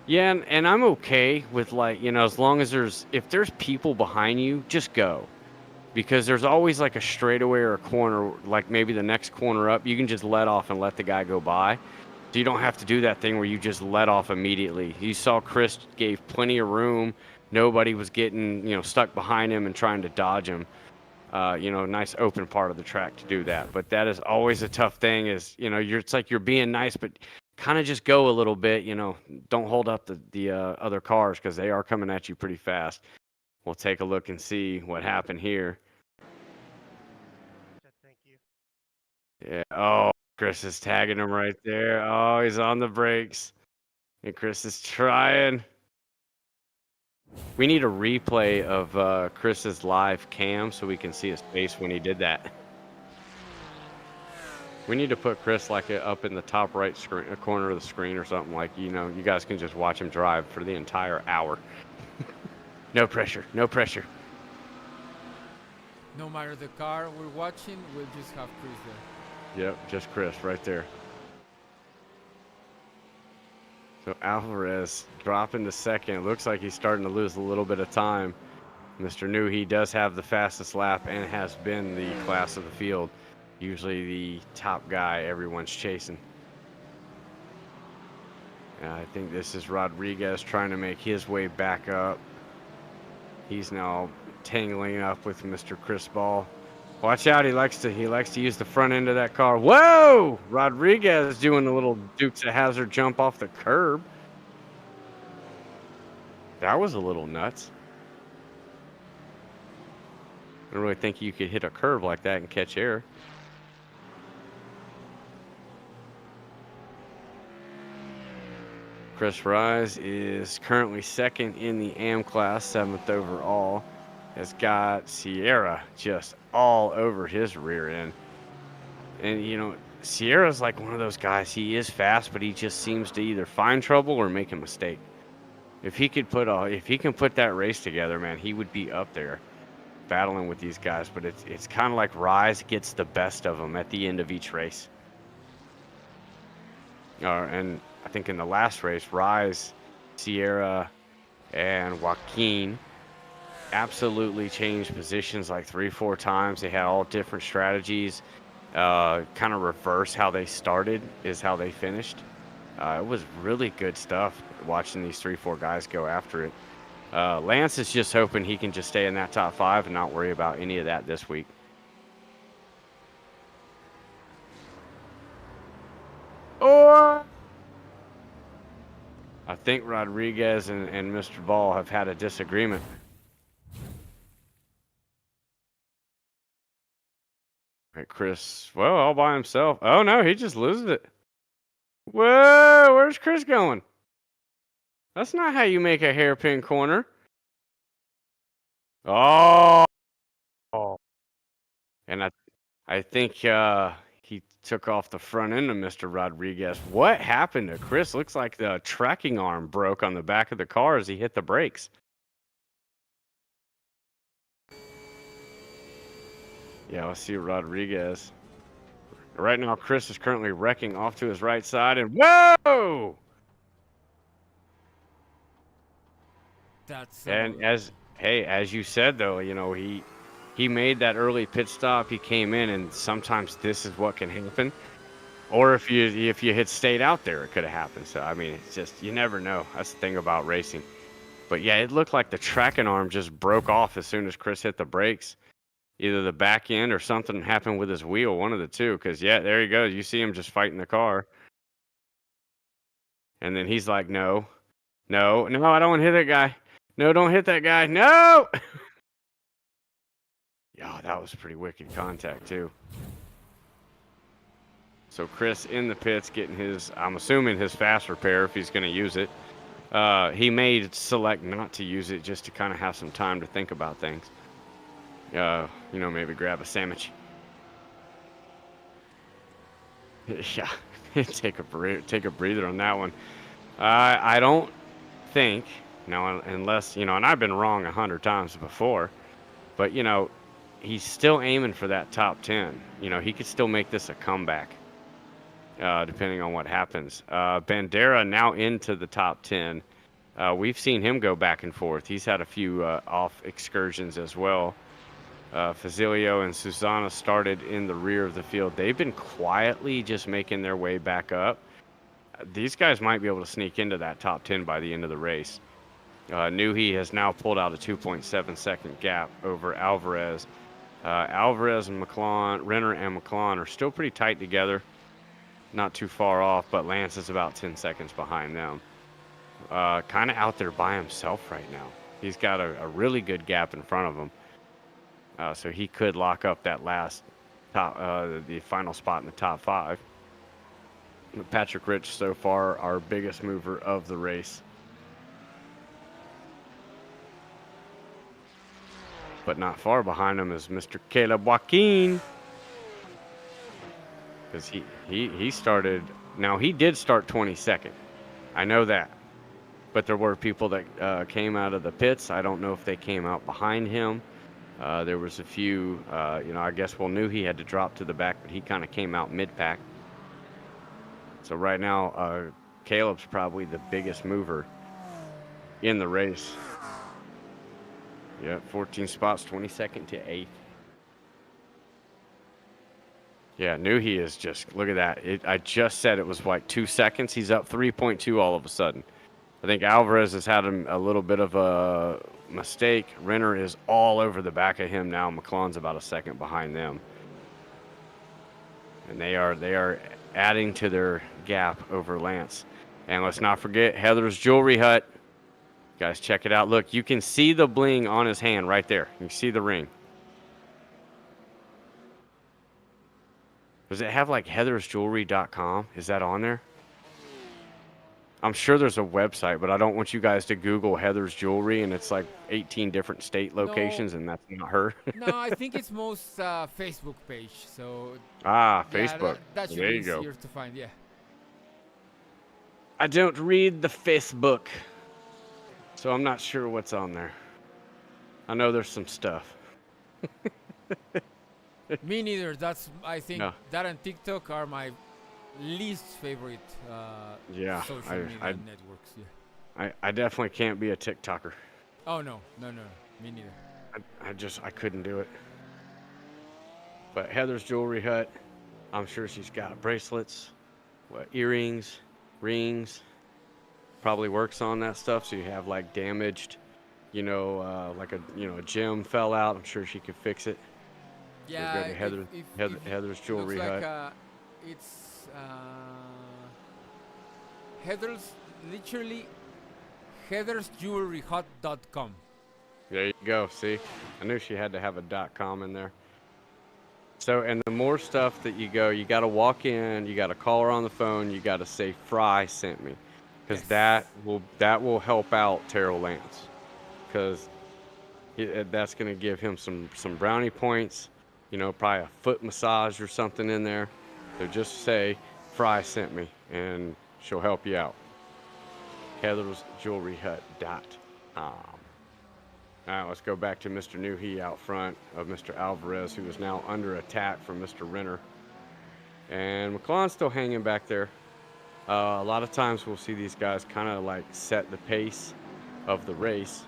Yeah, and I'm okay with, like, as long as if there's people behind you, just go. Because there's always like a straightaway or a corner, like maybe the next corner up, you can just let off and let the guy go by. So you don't have to do that thing where you just let off immediately. You saw Chris gave plenty of room. Nobody was getting, stuck behind him and trying to dodge him. Nice open part of the track to do that. But that is always a tough thing is, it's like you're being nice, but kind of just go a little bit, don't hold up the other cars because they are coming at you pretty fast. We'll take a look and see what happened here. Thank you. Yeah. Oh, Chris is tagging him right there. Oh, he's on the brakes. And Chris is trying. We need a replay of Chris's live cam so we can see his face when he did that. We need to put Chris like up in the top right corner of the screen or something, like, you guys can just watch him drive for the entire hour. No pressure, no pressure. No matter the car we're watching, we'll just have Chris there. Yep, just Chris right there. So Alvarez dropping to 2nd. It looks like he's starting to lose a little bit of time. Mr. New, he does have the fastest lap and has been the class of the field. Usually the top guy everyone's chasing. I think this is Rodriguez trying to make his way back up. He's now tangling up with Mr. Chris Ball. Watch out, he likes to use the front end of that car. Whoa! Rodriguez doing a little Dukes of Hazzard jump off the curb. That was a little nuts. I don't really think you could hit a curb like that and catch air. Chris Rise is currently second in the AM class, 7th overall. Has got Sierra just all over his rear end. And, you know, Sierra's like one of those guys. He is fast, but he just seems to either find trouble or make a mistake. If he can put that race together, man, he would be up there battling with these guys. But it's kind of like Rise gets the best of them at the end of each race. And I think in the last race, Rise, Sierra, and Joaquin absolutely changed positions like 3-4 times. They had all different strategies. Kind of reverse how they started is how they finished. It was really good stuff watching these 3-4 guys go after it. Lance is just hoping he can just stay in that top 5 and not worry about any of that this week. Or I think Rodriguez and Mr. Ball have had a disagreement. Right, Chris, well, all by himself. Oh, no, he just loses it. Whoa, where's Chris going? That's not how you make a hairpin corner. Oh. And I think he took off the front end of Mr. Rodriguez. What happened to Chris? Looks like the tracking arm broke on the back of the car as he hit the brakes. Yeah, let's see Rodriguez. Right now, Chris is currently wrecking off to his right side, and whoa! That's And as you said though, you know, he made that early pit stop. He came in, and sometimes this is what can happen. Or if you had stayed out there, it could have happened. So I mean, it's just you never know. That's the thing about racing. But yeah, it looked like the tracking arm just broke off as soon as Chris hit the brakes. Either the back end or something happened with his wheel, one of the two. Because yeah, there he goes. You see him just fighting the car. And then he's like, no, I don't want to hit that guy. No, don't hit that guy. No! Yeah, that was pretty wicked contact, too. So Chris in the pits getting his, I'm assuming his fast repair if he's going to use it. He may select not to use it just to kind of have some time to think about things. You know, maybe grab a sandwich. Yeah, take a breather on that one. I don't think, unless, you know, and I've been wrong 100 times before, but, you know, he's still aiming for that top 10. You know, he could still make this a comeback, depending on what happens. Bandera now into the top 10. We've seen him go back and forth. He's had a few off excursions as well. Fazilio and Susana started in the rear of the field. They've been quietly just making their way back up. These guys might be able to sneak into that top 10 by the end of the race. Newhey has now pulled out a 2.7 second gap over Alvarez. Alvarez and Renner and McClellan are still pretty tight together. Not too far off, but Lance is about 10 seconds behind them. Kind of out there by himself right now. He's got a really good gap in front of him. So he could lock up that last the final spot in the top 5. Patrick Rich so far our biggest mover of the race. But not far behind him is Mr. Caleb Joaquin. Because he started, now he did start 22nd. I know that. But there were people that came out of the pits. I don't know if they came out behind him. There was a few, you know, I guess knew he had to drop to the back, but he kind of came out mid-pack. So right now, Caleb's probably the biggest mover in the race. Yeah, 14 spots, 22nd to 8th. Yeah, Nuhi is just, look at that. I just said it was like 2 seconds. He's up 3.2 all of a sudden. I think Alvarez has had a little bit of a mistake. Renner is all over the back of him now. McClellan's about a second behind them. And they are adding to their gap over Lance. And let's not forget Heather's Jewelry Hut. Guys, check it out. Look, you can see the bling on his hand right there. You can see the ring. Does it have like heathersjewelry.com? Is that on there? I'm sure there's a website, but I don't want you guys to Google Heather's Jewelry and it's like 18 different state locations and that's not her. No, I think it's most Facebook page. So Ah, yeah, Facebook. that should There be you go. easier to find. Yeah. I don't read the Facebook, so I'm not sure what's on there. I know there's some stuff. Me neither. That's I think No. that and TikTok are my least favorite Yeah, social media networks. Yeah. I definitely can't be a TikToker. Oh no, me neither. I couldn't do it. But Heather's Jewelry Hut, I'm sure she's got bracelets, earrings, rings. Probably works on that stuff. So you have like damaged, like a gem fell out. I'm sure she could fix it. Yeah, go to Heather's Jewelry looks like, Hut. It's Heather's, literally heathersjewelryhut.com. There you go. See, I knew she had to have a .com in there. So, and the more stuff that you got to walk in, you got to call her on the phone, you got to say Fry sent me, because Yes. that will help out Terrell Lance, because that's going to give him some brownie points, probably a foot massage or something in there. So just say Fry sent me, and she'll help you out. HeathersJewelryHut.com. All right, let's go back to Mr. Nuhi out front of Mr. Alvarez, who is now under attack from Mr. Renner. And McClellan's still hanging back there. A lot of times we'll see these guys kind of like set the pace of the race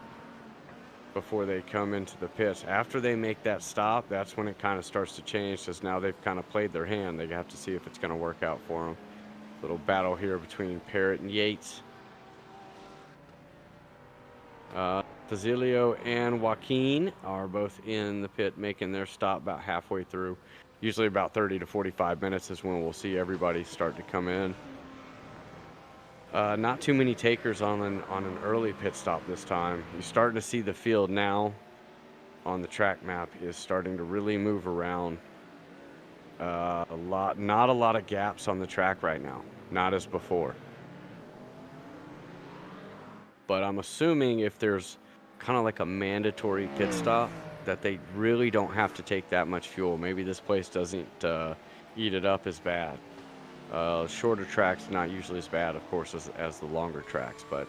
before they come into the pits. After they make that stop, that's when it kind of starts to change, because now they've kind of played their hand. They have to see if it's going to work out for them. Little battle here between Parrott and Yates. Fazilio and Joaquin are both in the pit making their stop about halfway through. Usually about 30 to 45 minutes is when we'll see everybody start to come in. Not too many takers on an early pit stop this time. You're starting to see the field now on the track map is starting to really move around. Not a lot of gaps on the track right now, not as before. But I'm assuming if there's kind of like a mandatory pit stop, that they really don't have to take that much fuel. Maybe this place doesn't eat it up as bad. Shorter tracks not usually as bad, of course, as the longer tracks, but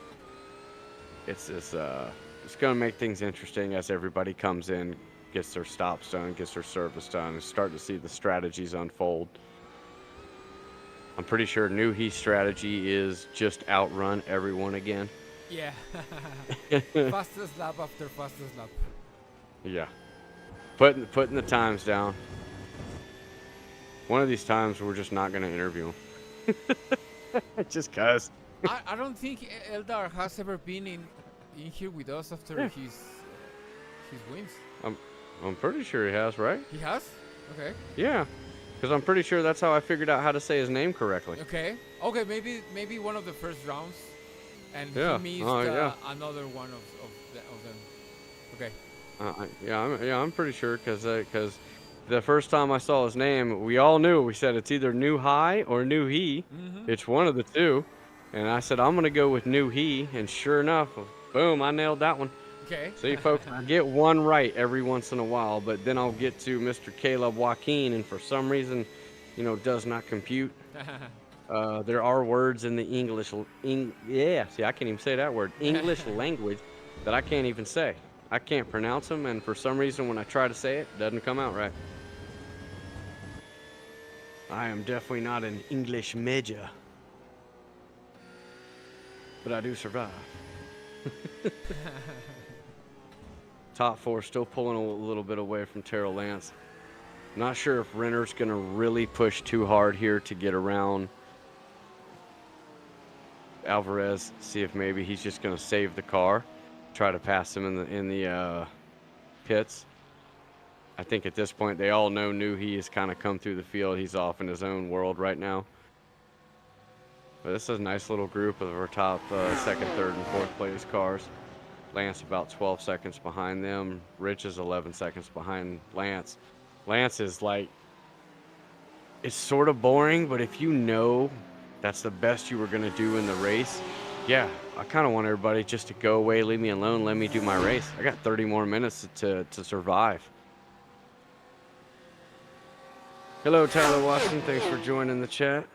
it's going to make things interesting as everybody comes in, gets their stops done, gets their service done, and start to see the strategies unfold. I'm pretty sure Nuhi's strategy is just outrun everyone again. Yeah. Fastest lap after fastest lap. Yeah. Putting the times down. One of these times we're just not going to interview him. Just cuz. I don't think Eldar has ever been in here with us after his wins. I'm pretty sure he has, right? He has? Okay. Yeah. Because I'm pretty sure that's how I figured out how to say his name correctly. Okay, maybe one of the first rounds, and Yeah. he missed another one of them. Okay. I'm pretty sure because the first time I saw his name, we all knew. We said it's either New High or New He. Mm-hmm. It's one of the two. And I said, I'm going to go with New He. And sure enough, boom, I nailed that one. Okay. See, folks, I get one right every once in a while, but then I'll get to Mr. Caleb Joaquin, and for some reason, does not compute. There are words in the English, see, I can't even say that word, English language that I can't even say. I can't pronounce them, and for some reason, when I try to say it, it doesn't come out right. I am definitely not an English major, but I do survive. Top four still pulling a little bit away from Terrell Lance. Not sure if Renner's going to really push too hard here to get around Alvarez. See if maybe he's just going to save the car, try to pass him in the pits. I think at this point they all knew he has kind of come through the field. He's off in his own world right now. But this is a nice little group of our top second, third, and fourth place cars. Lance about 12 seconds behind them. Rich is 11 seconds behind Lance. Lance is like, it's sort of boring, but if you know that's the best you were going to do in the race, yeah, I kind of want everybody just to go away, leave me alone, let me do my race. I got 30 more minutes to survive. Hello, Tyler Watson. Thanks for joining the chat.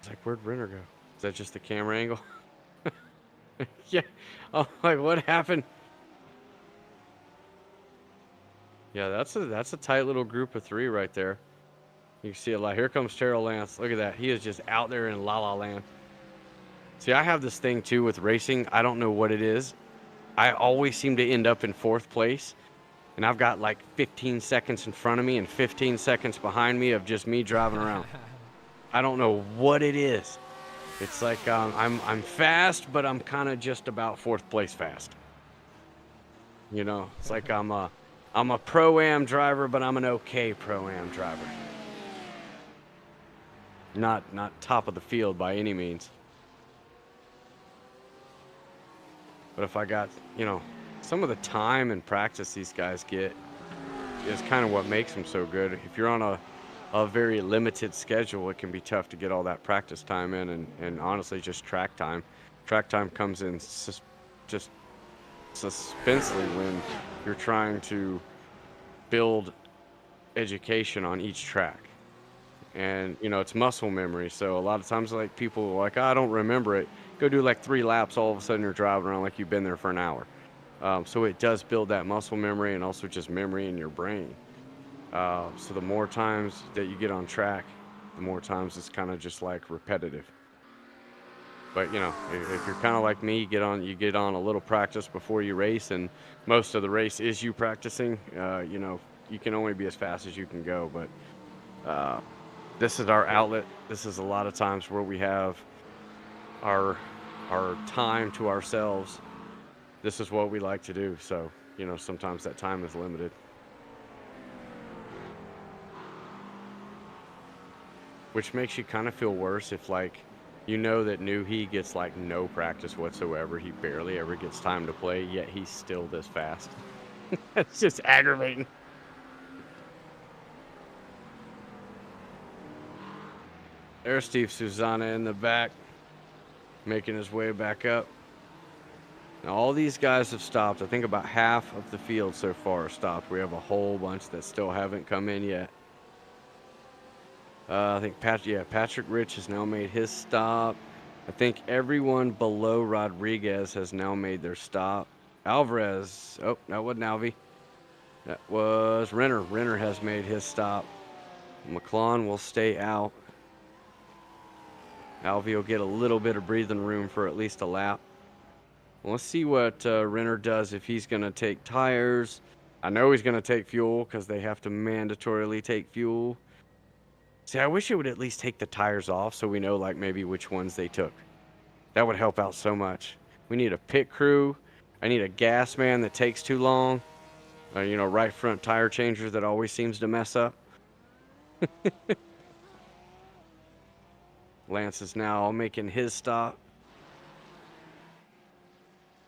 It's like, where'd Renner go? Is that just the camera angle? Yeah. Oh, like, what happened? Yeah, that's a tight little group of three right there. You can see a lot. Here comes Terrell Lance. Look at that. He is just out there in La La Land. See, I have this thing, too, with racing. I don't know what it is. I always seem to end up in fourth place, and I've got like 15 seconds in front of me and 15 seconds behind me of just me driving around. I don't know what it is. It's like I'm fast, but I'm kind of just about fourth place fast. You know, it's like I'm a Pro-Am driver, but I'm an okay Pro-Am driver. Not top of the field by any means. But if I got, you know, some of the time and practice these guys get is kind of what makes them so good. If you're on a very limited schedule, it can be tough to get all that practice time in, and honestly, just track time. Track time comes in just suspensely when you're trying to build education on each track. And, you know, it's muscle memory. So a lot of times, like, people are like, oh, I don't remember it. Go do like 3 laps, all of a sudden you're driving around like you've been there for an hour. So it does build that muscle memory and also just memory in your brain. So the more times that you get on track, the more times it's kind of just like repetitive. But, you know, if you're kind of like me, you get on a little practice before you race, and most of the race is you practicing. You know, you can only be as fast as you can go. But this is our outlet. This is a lot of times where we have our time to ourselves. This is what we like to do. So, you know, sometimes that time is limited. Which makes you kind of feel worse if, like, you know that He gets like no practice whatsoever. He barely ever gets time to play, yet he's still this fast. It's just aggravating. There's Steve Susanna in the back, making his way back up. Now, all these guys have stopped. I think about half of the field so far have stopped. We have a whole bunch that still haven't come in yet. I think Patrick Rich has now made his stop. I think everyone below Rodriguez has now made their stop. Alvarez, oh, that wasn't Alvy. That was Renner. Renner has made his stop. McClellan will stay out. Alvy will get a little bit of breathing room for at least a lap. Well, let's see what Renner does if he's going to take tires. I know he's going to take fuel because they have to mandatorily take fuel. See, I wish it would at least take the tires off so we know, like, maybe which ones they took. That would help out so much. We need a pit crew. I need a gas man that takes too long. You know, right front tire changer that always seems to mess up. Lance is now making his stop.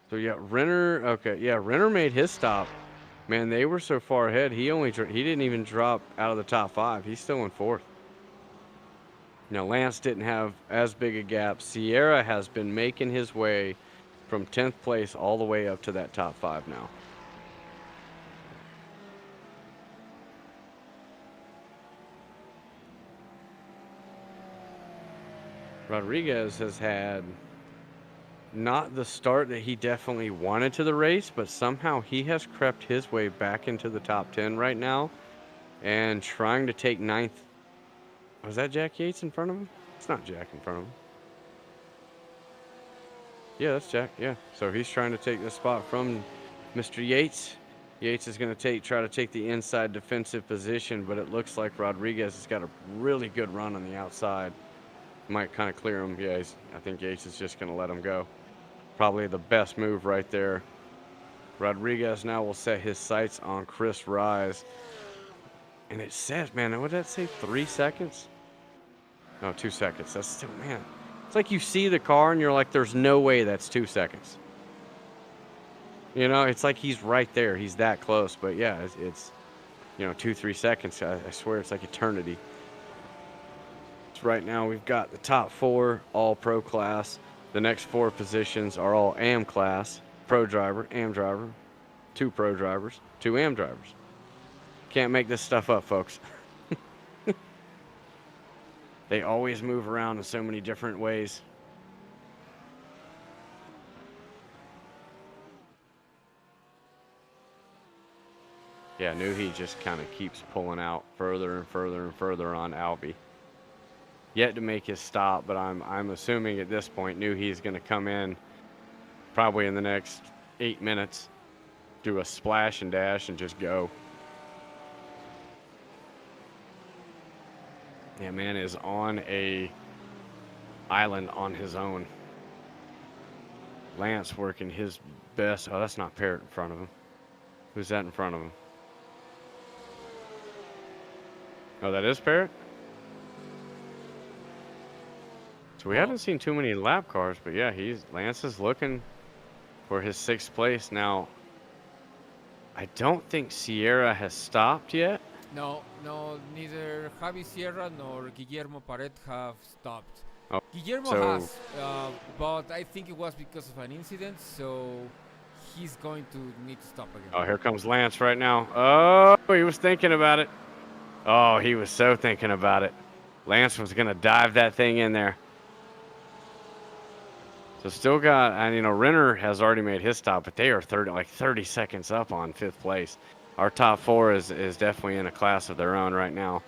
So yeah, Renner. Okay, yeah, Renner made his stop. Man, they were so far ahead. He didn't even drop out of the top 5. He's still in 4th. Now Lance didn't have as big a gap. Sierra has been making his way from 10th place all the way up to that top 5 now. Rodriguez has had not the start that he definitely wanted to the race, but somehow he has crept his way back into the top 10 right now and trying to take 9th. Was that Jack Yates in front of him? It's not Jack in front of him. Yeah, that's Jack. Yeah. So he's trying to take the spot from Mr. Yates. Yates is going to try to take the inside defensive position, but it looks like Rodriguez has got a really good run on the outside. Might kind of clear him. Yeah, I think Yates is just going to let him go. Probably the best move right there. Rodriguez now will set his sights on Chris Rise. And it says, man, what did that say? 3 seconds? No, 2 seconds. That's still, man. It's like you see the car and you're like, there's no way that's 2 seconds. You know, it's like he's right there. He's that close. But yeah, it's 2-3 seconds. I swear it's like eternity. So right now we've got the top 4 all pro class. The next 4 positions are all AM class. Pro driver, AM driver, 2 pro drivers, 2 AM drivers. Can't make this stuff up, folks. They always move around in so many different ways. Yeah, Nuhi just kind of keeps pulling out further and further and further on Albie. Yet to make his stop, but I'm assuming at this point Nuhi's going to come in probably in the next 8 minutes, do a splash and dash and just go. Yeah, man is on a island on his own. Lance working his best. Oh, that's not Parrot in front of him. Who's that in front of him? Oh, that is Parrot? So we haven't seen too many lap cars, but yeah, Lance is looking for his 6th place. Now, I don't think Sierra has stopped yet. No, neither Javi Sierra nor Guillermo Paret have stopped. Oh, Guillermo has, but I think it was because of an incident, so he's going to need to stop again. Oh, here comes Lance right now. Oh, he was thinking about it. Oh, he was so thinking about it. Lance was going to dive that thing in there. So still got, and Renner has already made his stop, but they are 30 seconds up on 5th place. Our top 4 is definitely in a class of their own right now.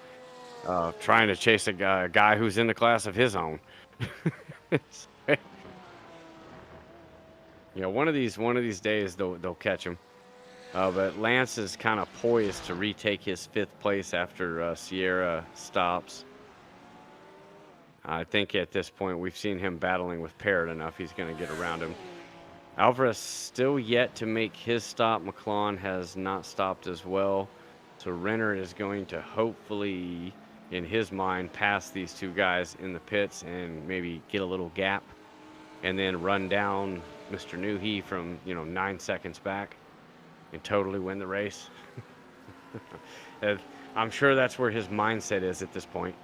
Trying to chase a guy who's in the class of his own. One of these days they'll catch him. But Lance is kind of poised to retake his 5th place after Sierra stops. I think at this point we've seen him battling with Parrot enough. He's going to get around him. Alvarez still yet to make his stop. McClellan has not stopped as well. So Renner is going to hopefully, in his mind, pass these 2 guys in the pits and maybe get a little gap and then run down Mr. Nuhi from, 9 seconds back and totally win the race. I'm sure that's where his mindset is at this point.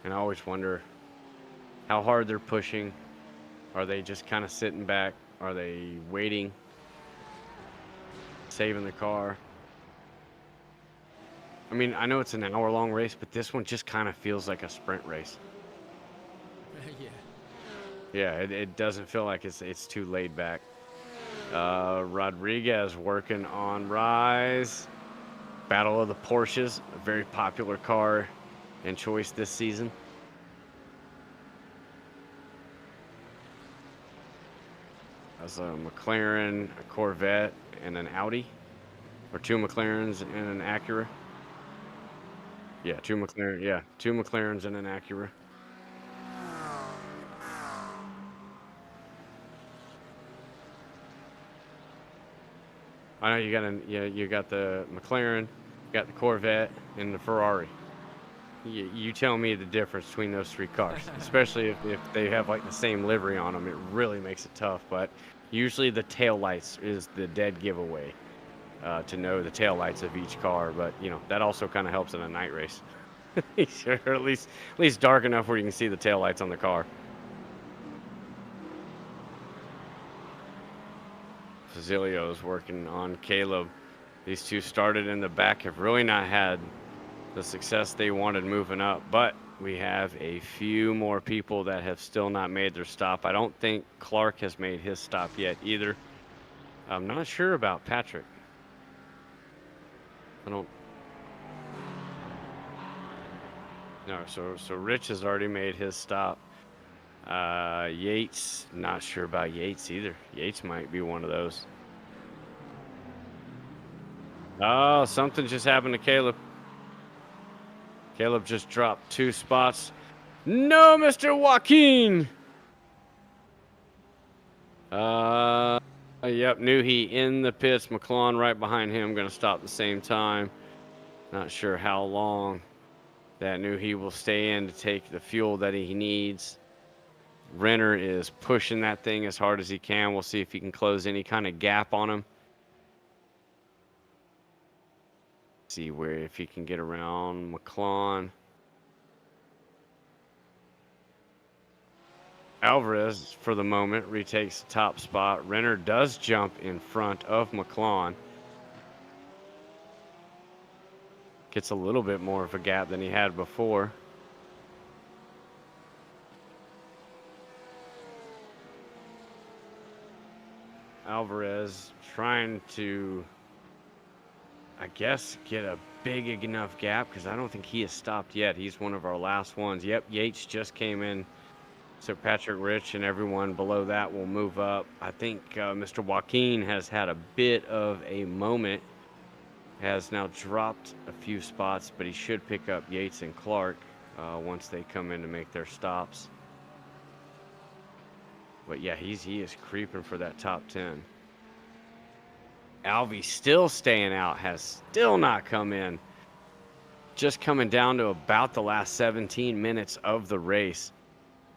And I always wonder how hard they're pushing. Are they just kind of sitting back? Are they waiting? Saving the car? I mean, I know it's an hour-long race, but this one just kind of feels like a sprint race. Yeah. Yeah, it doesn't feel like it's too laid back. Rodriguez working on Rise. Battle of the Porsches, a very popular car and choice this season. That's a McLaren, a Corvette, and an Audi. Or 2 McLarens and an Acura. Yeah, 2 McLarens and an Acura. I know you got the McLaren, you got the Corvette, and the Ferrari. You tell me the difference between those 3 cars, especially if they have like the same livery on them. It really makes it tough, but usually the taillights is the dead giveaway to know the taillights of each car, but that also kind of helps in a night race. Or at least dark enough where you can see the taillights on the car. Fazilio is working on Caleb. These 2 started in the back, have really not had the success they wanted moving up, but we have a few more people that have still not made their stop. I don't think Clark has made his stop yet either. I'm not sure about Patrick. I don't. No, so Rich has already made his stop. Yates, not sure about Yates either. Yates might be one of those. Oh, something just happened to Caleb. Caleb just dropped 2 spots. No, Mr. Joaquin. Yep, Newhey in the pits. McClellan right behind him, going to stop the same time. Not sure how long that Newhey will stay in to take the fuel that he needs. Renner is pushing that thing as hard as he can. We'll see if he can close any kind of gap on him. See where if he can get around McClellan. Alvarez, for the moment, retakes the top spot. Renner does jump in front of McClellan. Gets a little bit more of a gap than he had before. Alvarez trying to, I guess, get a big enough gap because I don't think he has stopped yet. He's one of our last ones. Yep, Yates just came in. So Patrick, Rich, and everyone below that will move up. I think Mr. Joaquin has had a bit of a moment. Has now dropped a few spots, but he should pick up Yates and Clark once they come in to make their stops. But yeah, he is creeping for that top 10. Alvy still staying out, has still not come in. Just coming down to about the last 17 minutes of the race.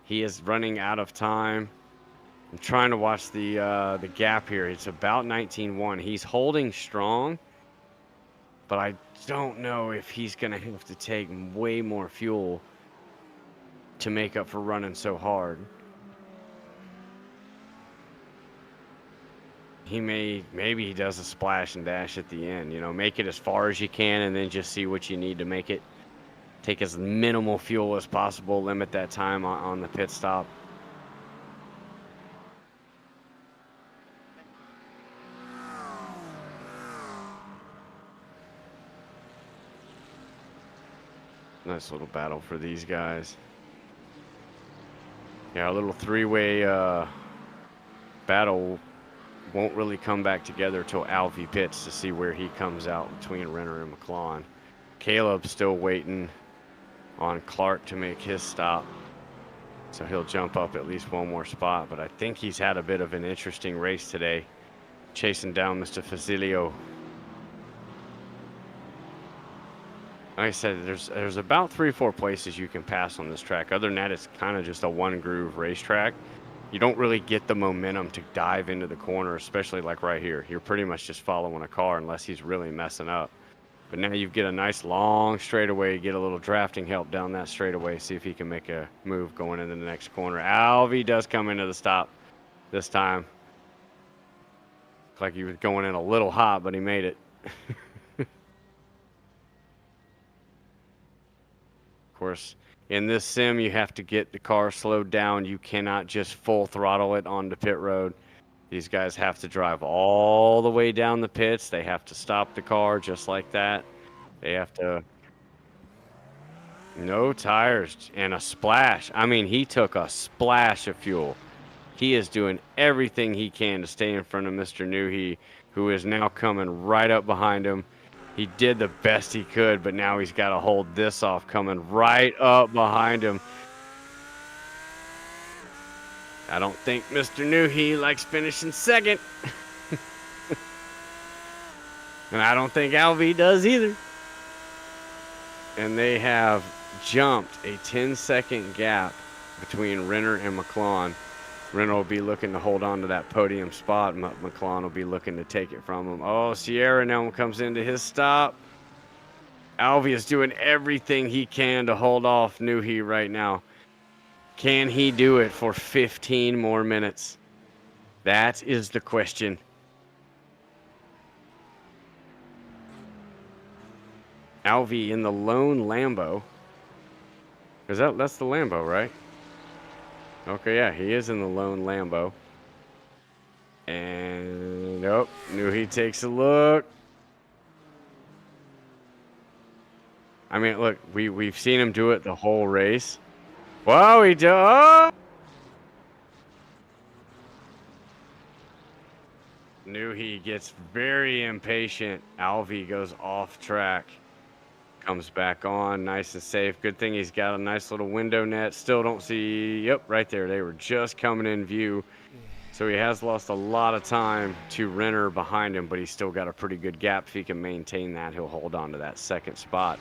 He is running out of time. I'm trying to watch the gap here. It's about 19-1. He's holding strong, but I don't know if he's going to have to take way more fuel to make up for running so hard. Maybe he does a splash and dash at the end, you know, make it as far as you can and then just see what you need to make it. Take as minimal fuel as possible, limit that time on the pit stop. Nice little battle for these guys. Yeah, a little 3-way battle won't really come back together till Alvy pits to see where he comes out between Renner and McClellan. Caleb's still waiting on Clark to make his stop. So he'll jump up at least one more spot, but I think he's had a bit of an interesting race today, chasing down Mr. Facilio. Like I said, there's about 3-4 places you can pass on this track. Other than that, it's kind of just a one-groove racetrack. You don't really get the momentum to dive into the corner, especially like right here. You're pretty much just following a car unless he's really messing up. But now you get a nice long straightaway, get a little drafting help down that straightaway, see if he can make a move going into the next corner. Alvy does come into the stop this time. Looked like he was going in a little hot, but he made it. Of course, in this sim, you have to get the car slowed down. You cannot just full throttle it onto pit road. These guys have to drive all the way down the pits. They have to stop the car just like that. They have to... No tires and a splash. I mean, he took a splash of fuel. He is doing everything he can to stay in front of Mr. Newhey, who is now coming right up behind him. He did the best he could, but now he's got to hold this off, coming right up behind him. I don't think Mr. Newhey likes finishing second. And I don't think Alvy does either. And they have jumped a 10-second gap between Renner and McClellan. Renner will be looking to hold on to that podium spot. McClellan will be looking to take it from him. Oh, Sierra now comes into his stop. Alvy is doing everything he can to hold off Newhey right now. Can he do it for 15 more minutes? That is the question. Alvy in the lone Lambo. That's the Lambo, right? Okay, yeah, he is in the lone Lambo. And Nope. He takes a look. I mean, look, we've seen him do it the whole race. Wow, he does. He gets very impatient. ENVY goes off track. Comes back on, nice and safe. Good thing he's got a nice little window net. Still don't see. Yep, right there. They were just coming in view. So he has lost a lot of time to Renner behind him, but he's still got a pretty good gap. If he can maintain that, he'll hold on to that second spot.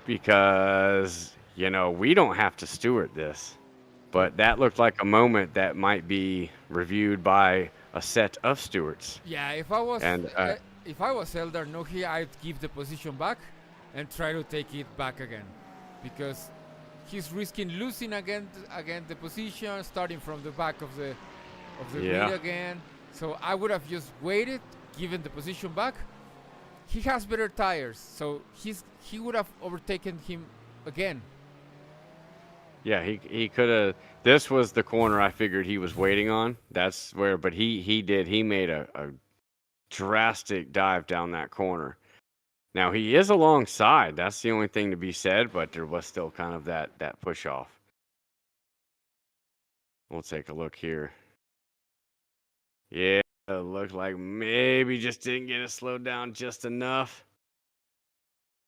Because, we don't have to steward this. But that looked like a moment that might be reviewed by a set of stewards. Yeah, if I was Eldar Nohi, I'd give the position back and try to take it back again, because he's risking losing again the position, starting from the back of the grid again. So I would have just waited, given the position back. He has better tires, so he would have overtaken him again. Yeah, he could have. This was the corner I figured he was waiting on. That's where, but he made a drastic dive down that corner. Now he is alongside. That's the only thing to be said, but there was still kind of that push off. We'll take a look here. Yeah, it looked like maybe just didn't get it slowed down just enough.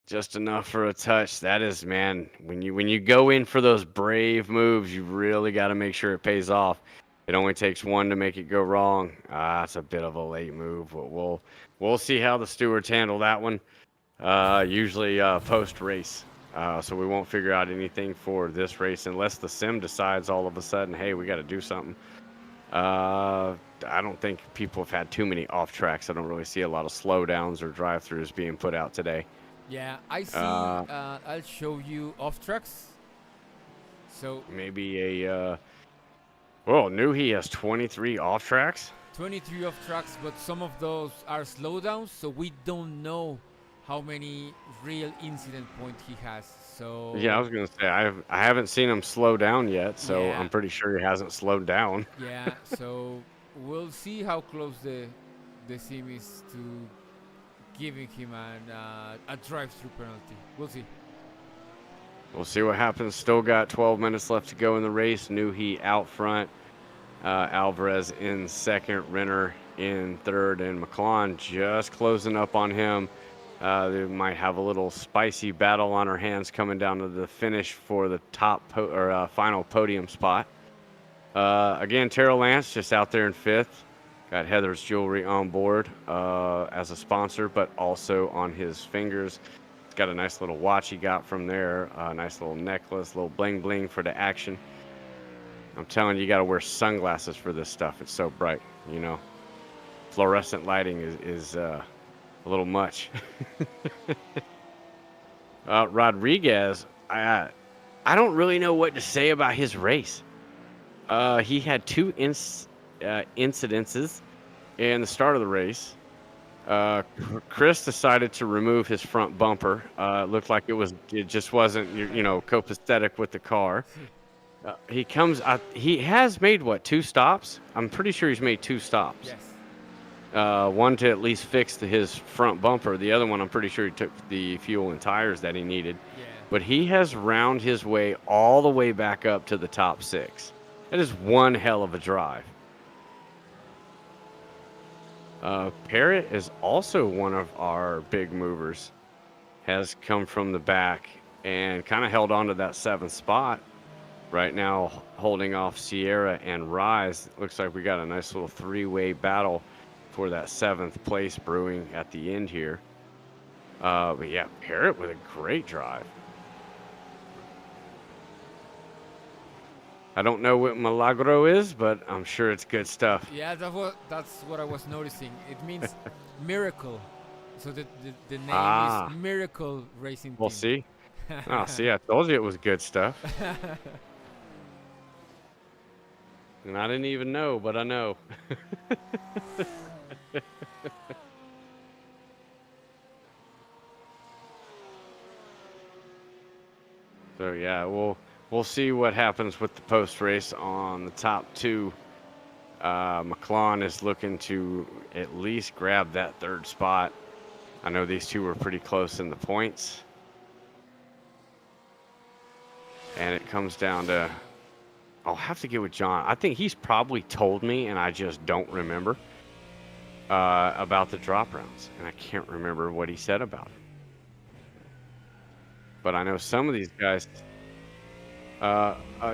Just enough for a touch. That is, man, when you go in for those brave moves, you really got to make sure it pays off. It only takes one to make it go wrong. That's a bit of a late move, but we'll see how the stewards handle that one. Usually post race, so we won't figure out anything for this race unless the sim decides all of a sudden, hey, we got to do something. I don't think people have had too many off tracks. I don't really see a lot of slowdowns or drive-throughs being put out today. Yeah, I see. I'll show you off tracks. So maybe a. He has 23 off tracks. 23 off tracks, but some of those are slowdowns, so we don't know how many real incident points he has. So yeah, I was gonna say I haven't seen him slow down yet, so yeah. I'm pretty sure he hasn't slowed down. Yeah, so we'll see how close the sim is to giving him a drive-through penalty. We'll see. We'll see what happens. Still got 12 minutes left to go in the race. He out front. Alvarez in second. Renner in third. And McLaren just closing up on him. They might have a little spicy battle on our hands coming down to the finish for the top final podium spot. Again, Terrell Lance just out there in fifth. Got Heather's Jewelry on board as a sponsor, but also on his fingers. He's got a nice little watch he got from there. A nice little necklace, little bling bling for the action. I'm telling you, you got to wear sunglasses for this stuff. It's so bright, Fluorescent lighting is a little much. Rodriguez, I don't really know what to say about his race. He had two incidences in the start of the race. Chris decided to remove his front bumper. It looked like it just wasn't, copacetic with the car. He has made, 2 stops? I'm pretty sure he's made 2 stops. Yes. One to at least fix his front bumper. The other one, I'm pretty sure he took the fuel and tires that he needed. Yeah. But he has round his way all the way back up to the top 6. That is one hell of a drive. Parrott is also one of our big movers. Has come from the back and kind of held on to that 7th spot. Right now, holding off Sierra and Rise. Looks like we got a nice little 3-way battle for that 7th place brewing at the end here. But yeah, Parrott with a great drive. I don't know what Milagro is, but I'm sure it's good stuff. Yeah, that's what I was noticing. It means miracle. So the name is Miracle Racing Team. We'll see. See, I told you it was good stuff. And I didn't even know, but I know. So yeah, we'll see what happens with the post race on the top 2. McClellan is looking to at least grab that 3rd spot. I know these two were pretty close in the points. And it comes down to, I'll have to get with John. I think he's probably told me, and I just don't remember, about the drop rounds. And I can't remember what he said about it. But I know some of these guys,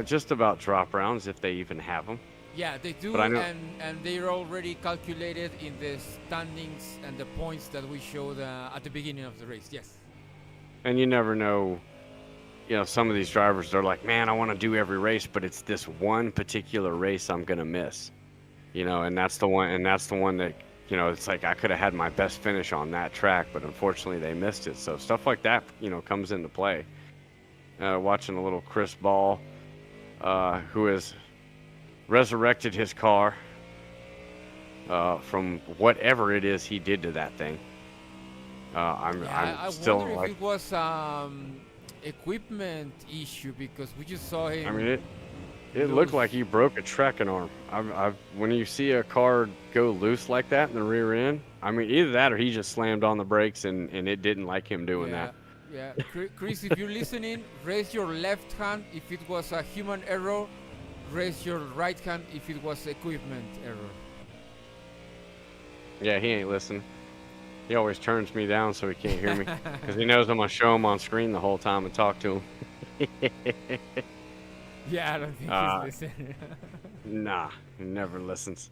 just about drop rounds, if they even have them. Yeah, they do, But I know, and they're already calculated in the standings and the points that we showed at the beginning of the race. Yes. and you never know. You know, some of these drivers, they're like, man, I want to do every race, but it's this one particular race I'm going to miss. You know, and that's the one that, you know, it's like I could have had my best finish on that track, but unfortunately they missed it. So stuff like that, you know, comes into play. Watching a little Chris Ball, who has resurrected his car from whatever it is he did to that thing. I still wonder like, if it was equipment issue, because we just saw him. I mean, it looked like he broke a tracking arm. When you see a car go loose like that in the rear end, I mean, either that or he just slammed on the brakes and it didn't like him doing that. Yeah, Chris, if you're listening, raise your left hand if it was a human error. Raise your right hand if it was equipment error. Yeah, he ain't listening. He always turns me down so he can't hear me because he knows I'm gonna show him on screen the whole time and talk to him. Yeah, I don't think he's listening. Nah, he never listens.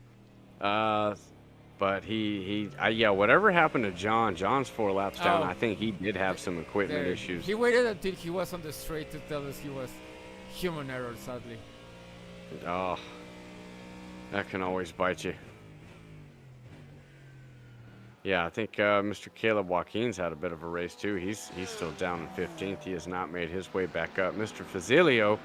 But yeah, whatever happened to John? John's 4 laps down. I think he did have some equipment issues. He waited until he was on the straight to tell us he was human error, sadly. Oh, that can always bite you. Yeah, I think Mr. Caleb Joaquin's had a bit of a race too. He's still down in 15th. He has not made his way back up. Mr. Fazilio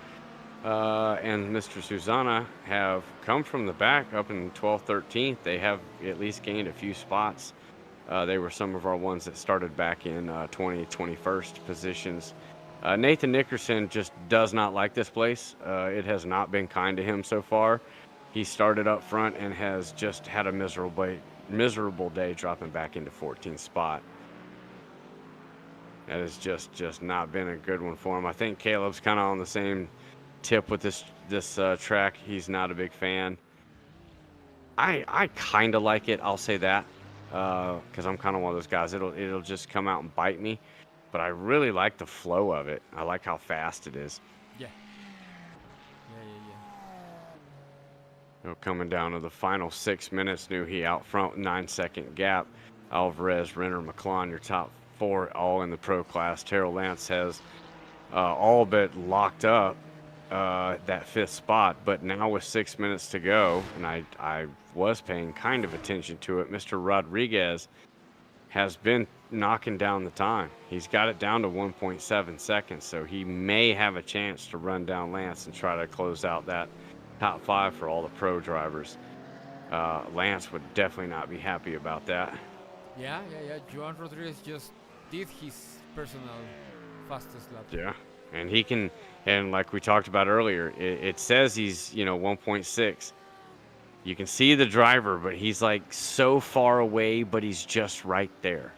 and Mr. Susana have come from the back up in 12th, 13th. They have at least gained a few spots. They were some of our ones that started back in 21st positions. Nathan Nickerson just does not like this place. It has not been kind to him so far. He started up front and has just had a miserable day, dropping back into 14th spot. That has just not been a good one for him. I think Caleb's kind of on the same tip with this track. He's not a big fan. I kind of like it, I'll say that, because I'm kind of one of those guys. It'll just come out and bite me, but I really like the flow of it. I like how fast it is. Yeah. Coming down to the final 6 minutes, Newhey out front, 9-second gap. Alvarez, Renner, McClellan, your top 4, all in the pro class. Terrell Lance has all but locked up that 5th spot, but now with 6 minutes to go, and I was paying kind of attention to it, Mr. Rodriguez has been knocking down the time. He's got it down to 1.7 seconds, so he may have a chance to run down Lance and try to close out that top 5 for all the pro drivers. Lance would definitely not be happy about that. Yeah. Joan Rodriguez just did his personal fastest lap. Yeah, and he can, and like we talked about earlier, it says he's 1.6. You can see the driver, but he's like so far away, but he's just right there.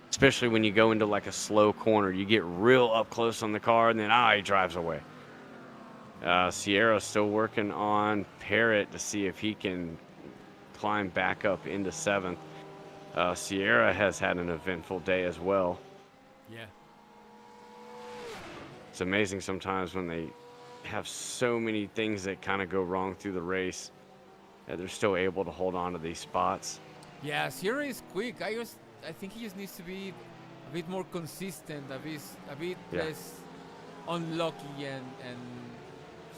Especially when you go into like a slow corner, you get real up close on the car, and then he drives away. Sierra's still working on Parrott to see if he can climb back up into 7th. Sierra has had an eventful day as well. Yeah. It's amazing sometimes when they have so many things that kind of go wrong through the race that they're still able to hold on to these spots. Yeah, Sierra is quick. I think he just needs to be a bit more consistent, a bit less unlucky, and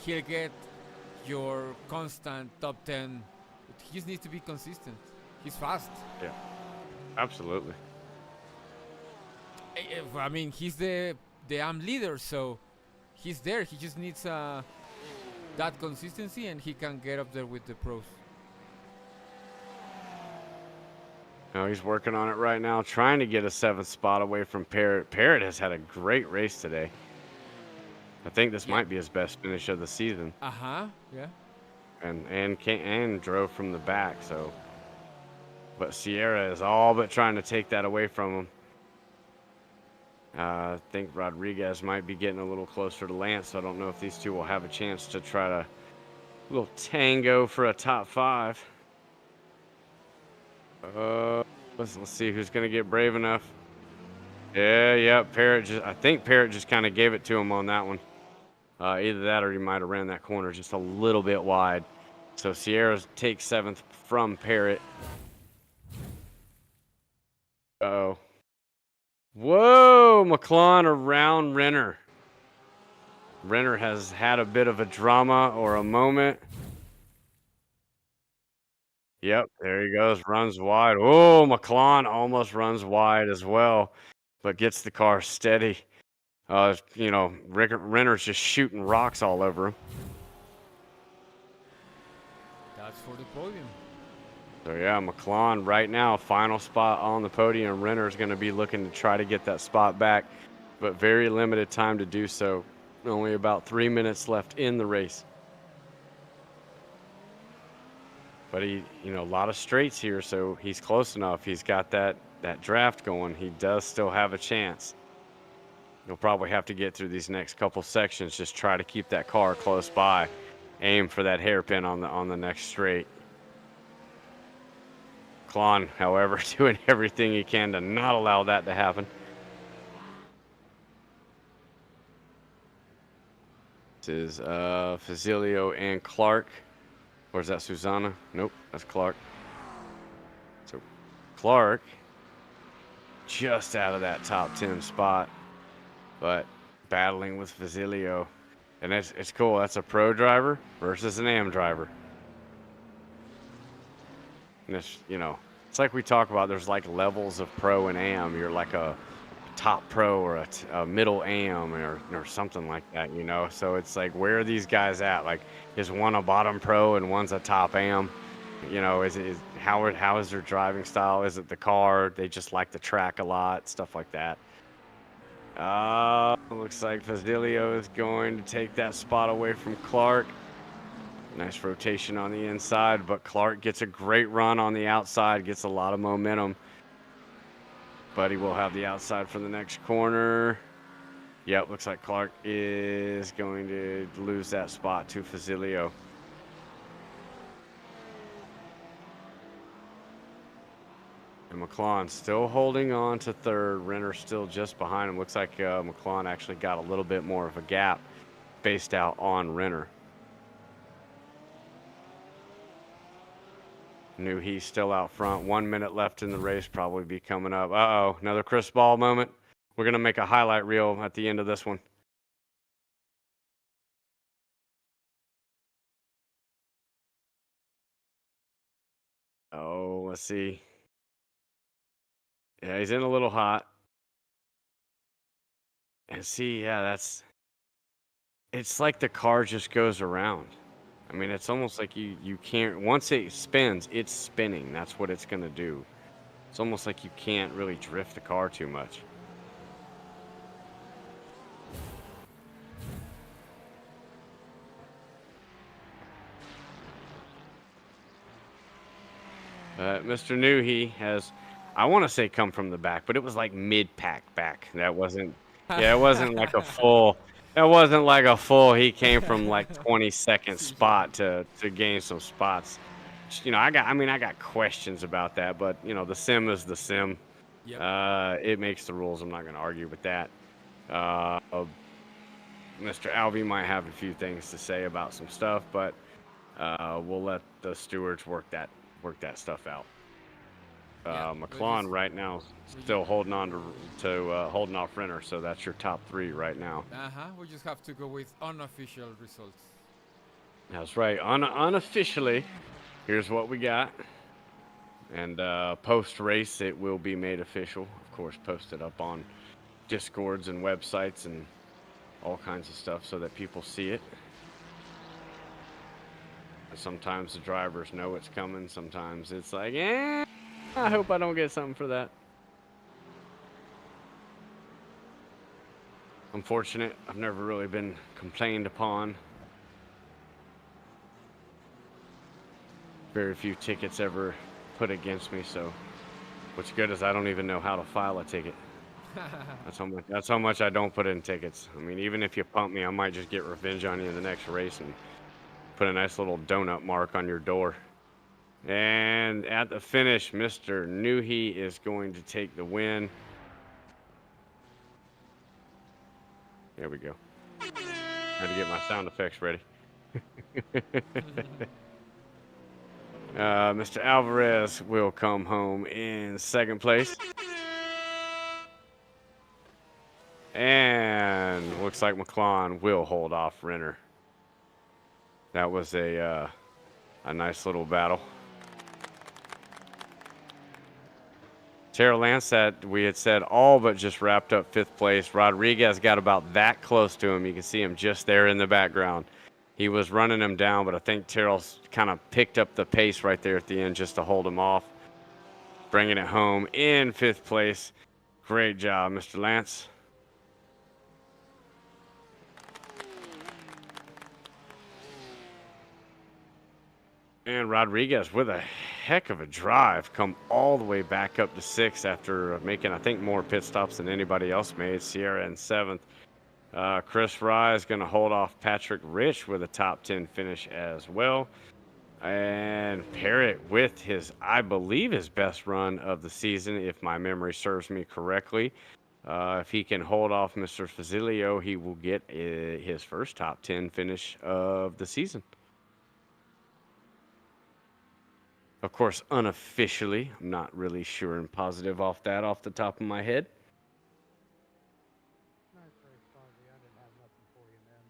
he'll get your constant top 10. But he just needs to be consistent. He's fast. Yeah, absolutely. I mean, he's the leader, so he's there. He just needs that consistency, and he can get up there with the pros. No, he's working on it right now, trying to get a 7th spot away from Parrott. Parrott has had a great race today. I think this might be his best finish of the season. Yeah. and drove from the back. So, but Sierra is all but trying to take that away from him. I think Rodriguez might be getting a little closer to Lance, so I don't know if these two will have a chance to try to little tango for a top 5. Let's see who's gonna get brave enough. Yeah, Parrott I think Parrott just kind of gave it to him on that one. Either that or he might have ran that corner just a little bit wide. So Sierra takes 7th from Parrott. Uh-oh. Whoa, McClellan around Renner. Renner has had a bit of a drama or a moment. Yep, there he goes, runs wide. Oh, McClellan almost runs wide as well, but gets the car steady. You know, Renner's just shooting rocks all over him. That's for the podium. So yeah, McClellan right now, final spot on the podium. Renner's going to be looking to try to get that spot back, but very limited time to do so. Only about 3 minutes left in the race. But he, you know, a lot of straights here, so he's close enough. He's got that draft going. He does still have a chance. You'll probably have to get through these next couple sections. Just try to keep that car close by. Aim for that hairpin on the next straight. Klon, however, doing everything he can to not allow that to happen. This is Fazilio and Clark. Or is that Susanna? Nope, that's Clark. So Clark just out of that top 10 spot, but battling with Fazilio. And it's cool. That's a pro driver versus an AM driver. And it's, you know, it's like we talk about, there's like levels of pro and AM. You're like a top pro or a middle AM or something like that, you know? So it's like, where are these guys at? Like, is one a bottom pro and one's a top AM? You know, how is their driving style? Is it the car? They just like the track a lot, stuff like that. Looks like Fazilio is going to take that spot away from Clark. Nice rotation on the inside, but Clark gets a great run on the outside, gets a lot of momentum. But he will have the outside for the next corner. Yep, looks like Clark is going to lose that spot to Fazilio. And McClellan still holding on to 3rd. Renner still just behind him. Looks like McClellan actually got a little bit more of a gap based out on Renner. Knew he's still out front. 1 minute left in the race, probably be coming up. Uh-oh, another Chris Ball moment. We're going to make a highlight reel at the end of this one. Oh, let's see. Yeah, he's in a little hot. And see, yeah, it's like the car just goes around. I mean, it's almost like you can't, once it spins, it's spinning. That's what it's going to do. It's almost like you can't really drift the car too much. Mr. Newhey has, I want to say come from the back, but it was like mid-pack back. That wasn't, yeah, it wasn't like a full, that wasn't like a full, he came from like 22nd spot to gain some spots. You know, I got questions about that, but you know, the sim is the sim. Yep. It makes the rules. I'm not going to argue with that. Mr. Alvey might have a few things to say about some stuff, but we'll let the stewards work that stuff out. McClellan right now still holding on to holding off Renner, so that's your top 3 right now. We just have to go with unofficial results. That's right. Unofficially, here's what we got. And post race, it will be made official. Of course, posted up on Discords and websites and all kinds of stuff so that people see it. Sometimes the drivers know it's coming. Sometimes it's like, I hope I don't get something for that. Unfortunate. I've never really been complained upon. very few tickets ever put against me. So what's good is I don't even know how to file a ticket. That's how much I don't put in tickets. I mean, even if you pump me, I might just get revenge on you in the next race and put a nice little donut mark on your door. And at the finish, Mr. Newhey is going to take the win. There we go. Had to get my sound effects ready. Mr. Alvarez will come home in second place. And looks like McClellan will hold off Renner. That was a nice little battle. Terrell Lance, that we had said all but just wrapped up 5th place. Rodriguez got about that close to him. You can see him just there in the background. He was running him down, but I think Terrell's kind of picked up the pace right there at the end just to hold him off. Bringing it home in 5th place. Great job, Mr. Lance. And Rodriguez with a heck of a drive, come all the way back up to 6th after making, I think, more pit stops than anybody else made. Sierra in 7th. Chris Rye is going to hold off Patrick Rich with a top 10 finish as well. And Parrott with his, I believe, his best run of the season, if my memory serves me correctly. If he can hold off Mr. Fazzilio, he will get his first top 10 finish of the season. Of course, unofficially, I'm not really sure and positive off the top of my head. Nice race, Fonzie. I didn't have nothing for you, man.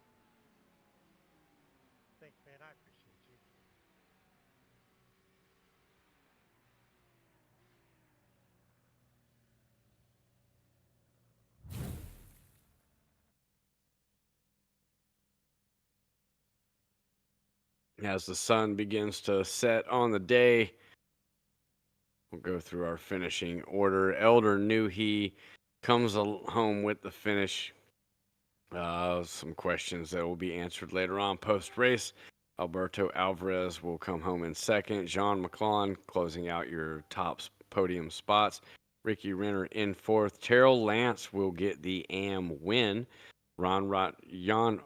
Thanks, man. I appreciate you. As the sun begins to set on the day, we'll go through our finishing order. Elder Newhey comes home with the finish. Some questions that will be answered later on post-race. Alberto Alvarez will come home in 2nd. John McClellan closing out your top podium spots. Ricky Renner in 4th. Terrell Lance will get the AM win. Jan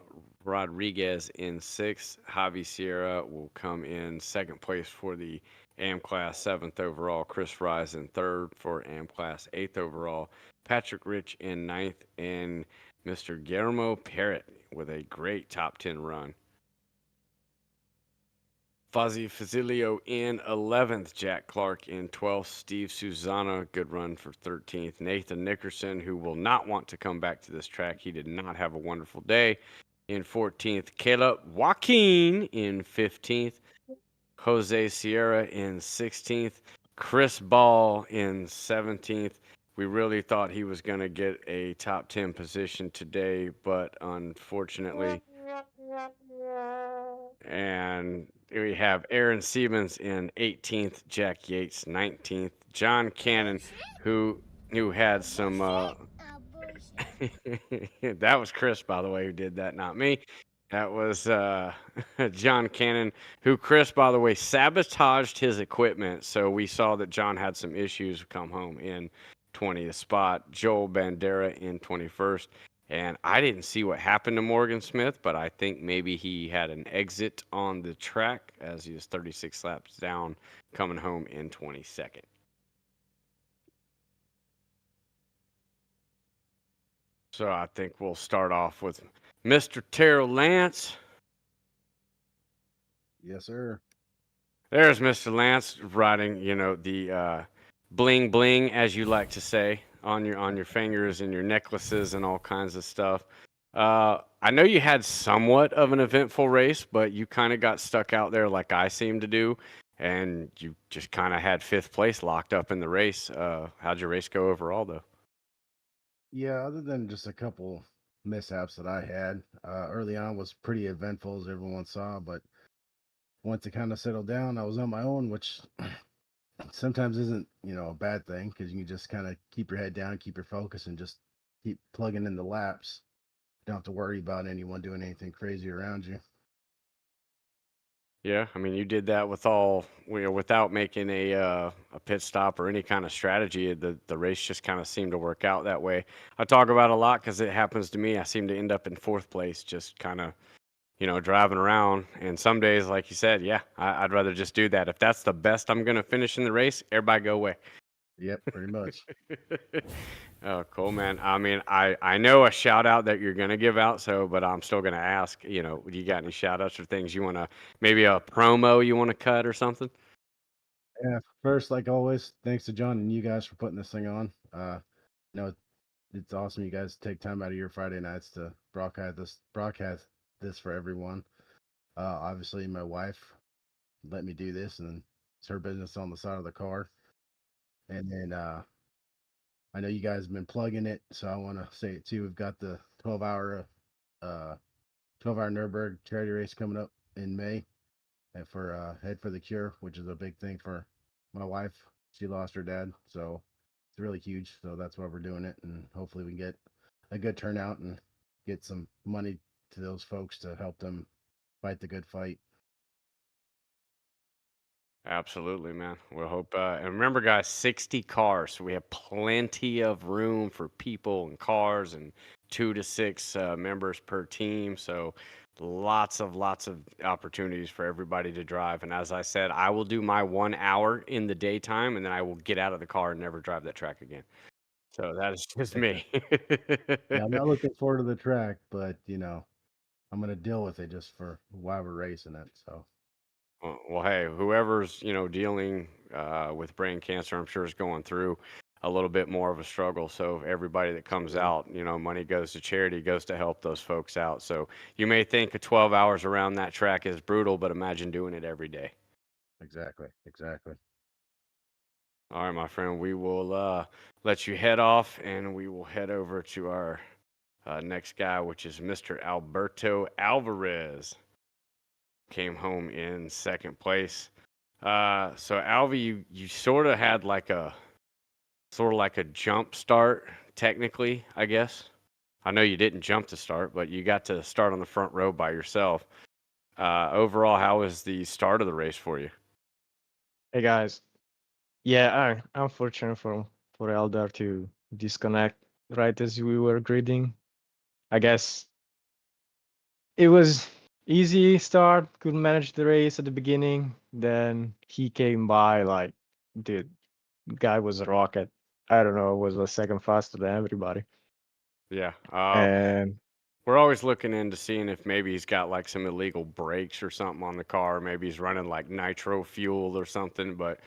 Rodriguez in 6th. Javi Sierra will come in 2nd place for the AM Class 7th overall. Chris Rise in 3rd for AM Class 8th overall. Patrick Rich in 9th. And Mr. Guillermo Parrott with a great top 10 run. Fozzie Fazzilio in 11th. Jack Clark in 12th. Steve Susana, good run for 13th. Nathan Nickerson, who will not want to come back to this track. He did not have a wonderful day, in 14th. Caleb Joaquin in 15th. Jose Sierra in 16th. Chris Ball in 17th. We really thought he was going to get a top 10 position today, but unfortunately. And we have Aaron Siemens in 18th, Jack Yates 19th, John Cannon, who had some. That was Chris, by the way, who did that, not me. That was John Cannon, who, Chris, by the way, sabotaged his equipment. So we saw that John had some issues come home in 20th spot. Joel Bandera in 21st. And I didn't see what happened to Morgan Smith, but I think maybe he had an exit on the track as he was 36 laps down, coming home in 22nd. So I think we'll start off with Mr. Terrell Lance. Yes, sir. There's Mr. Lance riding, the bling bling, as you like to say, on your fingers and your necklaces and all kinds of stuff. I know you had somewhat of an eventful race, but you kind of got stuck out there like I seem to do, and you just kind of had 5th place locked up in the race. How'd your race go overall, though? Yeah, other than just a couple mishaps that I had, early on was pretty eventful, as everyone saw, but once it kind of settled down, I was on my own, which sometimes isn't, a bad thing, because you can just kind of keep your head down, keep your focus, and just keep plugging in the laps. You don't have to worry about anyone doing anything crazy around you. Yeah, I mean, you did that without making a pit stop or any kind of strategy. The race just kind of seemed to work out that way. I talk about it a lot because it happens to me. I seem to end up in fourth place, just kind of driving around. And some days, like you said, yeah, I'd rather just do that. If that's the best I'm gonna finish in the race, everybody go away. Yep, pretty much. Oh, cool, man. I mean, I know a shout out that you're gonna give out, but I'm still gonna ask. Do you got any shout outs or things you wanna, maybe a promo you wanna cut or something? Yeah, first, like always, thanks to John and you guys for putting this thing on. You know, it's awesome you guys take time out of your Friday nights to broadcast this for everyone. Obviously, my wife let me do this, and it's her business on the side of the car. And then I know you guys have been plugging it, so I want to say it too. We've got the uh 12-hour Nuremberg charity race coming up in May, and for Head for the Cure, which is a big thing for my wife. She lost her dad, so it's really huge. So that's why we're doing it, and hopefully we can get a good turnout and get some money to those folks to help them fight the good fight. Absolutely, man. We'll hope. And remember, guys, 60 cars. So we have plenty of room for people and cars, and 2 to 6 members per team. So lots of opportunities for everybody to drive. And as I said, I will do my 1 hour in the daytime, and then I will get out of the car and never drive that track again. So that is just me. Yeah, I'm not looking forward to the track, but I'm gonna deal with it just for why we're racing it. So Well, hey, whoever's dealing with brain cancer, I'm sure is going through a little bit more of a struggle. So everybody that comes absolutely, out, money goes to charity, goes to help those folks out. So you may think 12 hours around that track is brutal, but imagine doing it every day. exactly. All right, my friend, we will let you head off, and we will head over to our next guy, which is Mr. Alberto Alvarez. Came home in second place. So Alvi, you sort of like a jump start, technically, I guess. I know you didn't jump to start, but you got to start on the front row by yourself. Overall, how was the start of the race for you? Hey guys, yeah, I'm fortunate for Eldar to disconnect right as we were greeting. I guess it was easy start, could manage the race at the beginning. Then he came by like, dude, guy was a rocket. I don't know, was a second faster than everybody. Yeah. And We're always looking into seeing if maybe he's got like some illegal brakes or something on the car. Maybe he's running like nitro fuel or something. But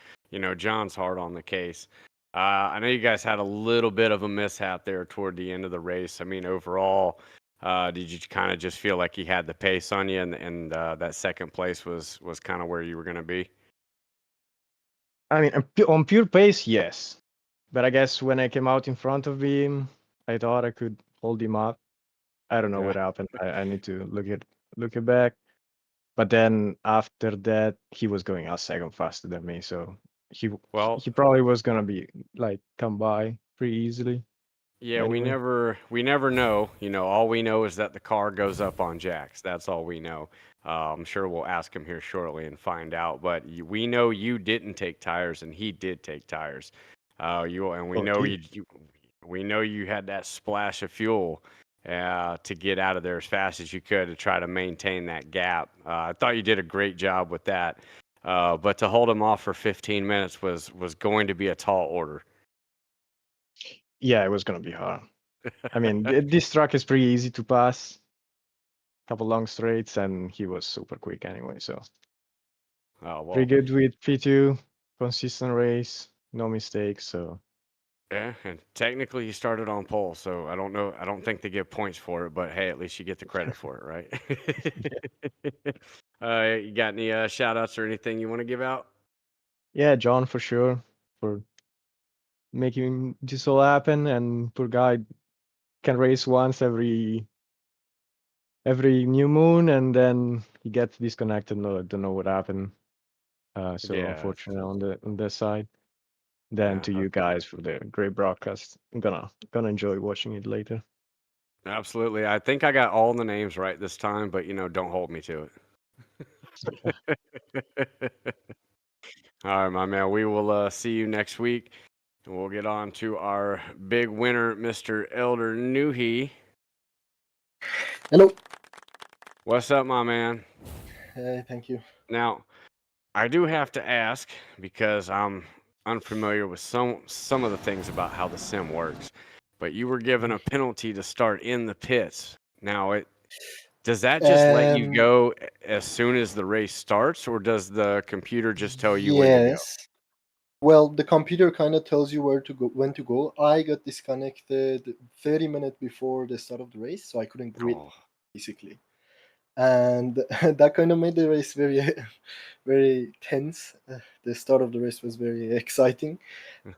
John's hard on the case. I know you guys had a little bit of a mishap there toward the end of the race. I mean, overall, did you kind of just feel like he had the pace on you, and that second place was kind of where you were going to be? I mean, on pure pace, yes. But I guess when I came out in front of him, I thought I could hold him up. I don't know Okay. what happened. I need to look it back. But then after that, he was going a second faster than me, so he Well, he probably was gonna be like come by pretty easily. yeah, we Anyway, never know. All we know is that the car goes up on jacks. That's all we know. I'm sure we'll ask him here shortly and find out. But we know you didn't take tires, and he did take tires. We oh, know did we know you had that splash of fuel to get out of there as fast as you could to try to maintain that gap. I thought you did a great job with that. But to hold him off for 15 minutes was going to be a tall order. yeah, it was gonna be hard. I mean, this track is pretty easy to pass. Couple long straights, and he was super quick anyway. So Oh well. pretty good with P2, consistent race, no mistakes. So Yeah, and technically you started on pole, so I don't know. I don't think they give points for it, but hey, at least you get the credit for it, right? You got any shout outs or anything you want to give out? yeah, John for sure for making this all happen, and poor guy can race once every new moon, and then he gets disconnected. No, don't know what happened. So Yeah, unfortunate on that side. Then yeah, to you guys for the great broadcast. I'm gonna enjoy watching it later. absolutely. I think I got all the names right this time, but don't hold me to it. All right, my man. We will see you next week. And we'll get on to our big winner, Mr. Elder Newhey. Hello. What's up, my man? Thank you. Now, I do have to ask because I'm unfamiliar with some of the things about how the sim works. But you were given a penalty to start in the pits. Now, does that just let you go as soon as the race starts, or does the computer just tell you when to go? Yes. Well, the computer kind of tells you where to go, when to go. I got disconnected 30 minutes before the start of the race, so I couldn't grid Oh, basically, and that kind of made the race very, very tense. The start of the race was very exciting,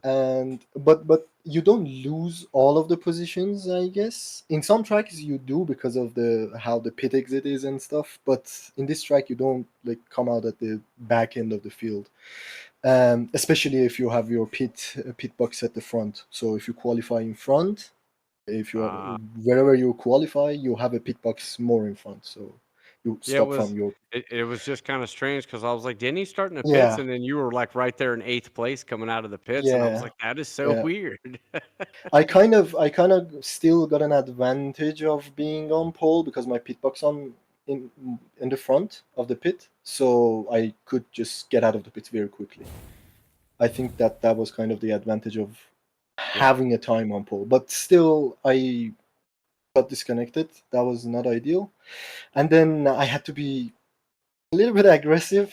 and but you don't lose all of the positions. I guess in some tracks you do because of the how the pit exit is and stuff. But in this track you don't like come out at the back end of the field. Especially if you have your pit box at the front. So if you qualify in front, if you are, wherever you qualify, you have a pit box more in front. So you yeah, stop from your it was just kind of strange because I was like, didn't he start in the pits? yeah And then you were like right there in 8th place coming out of the pits, and I was yeah like, that is so yeah. weird. I kind of still got an advantage of being on pole because my pit box on in the front of the pit, so I could just get out of the pit very quickly. I think that was kind of the advantage of Yeah. having a time on pole, but still I got disconnected. That was not ideal, and then I had to be a little bit aggressive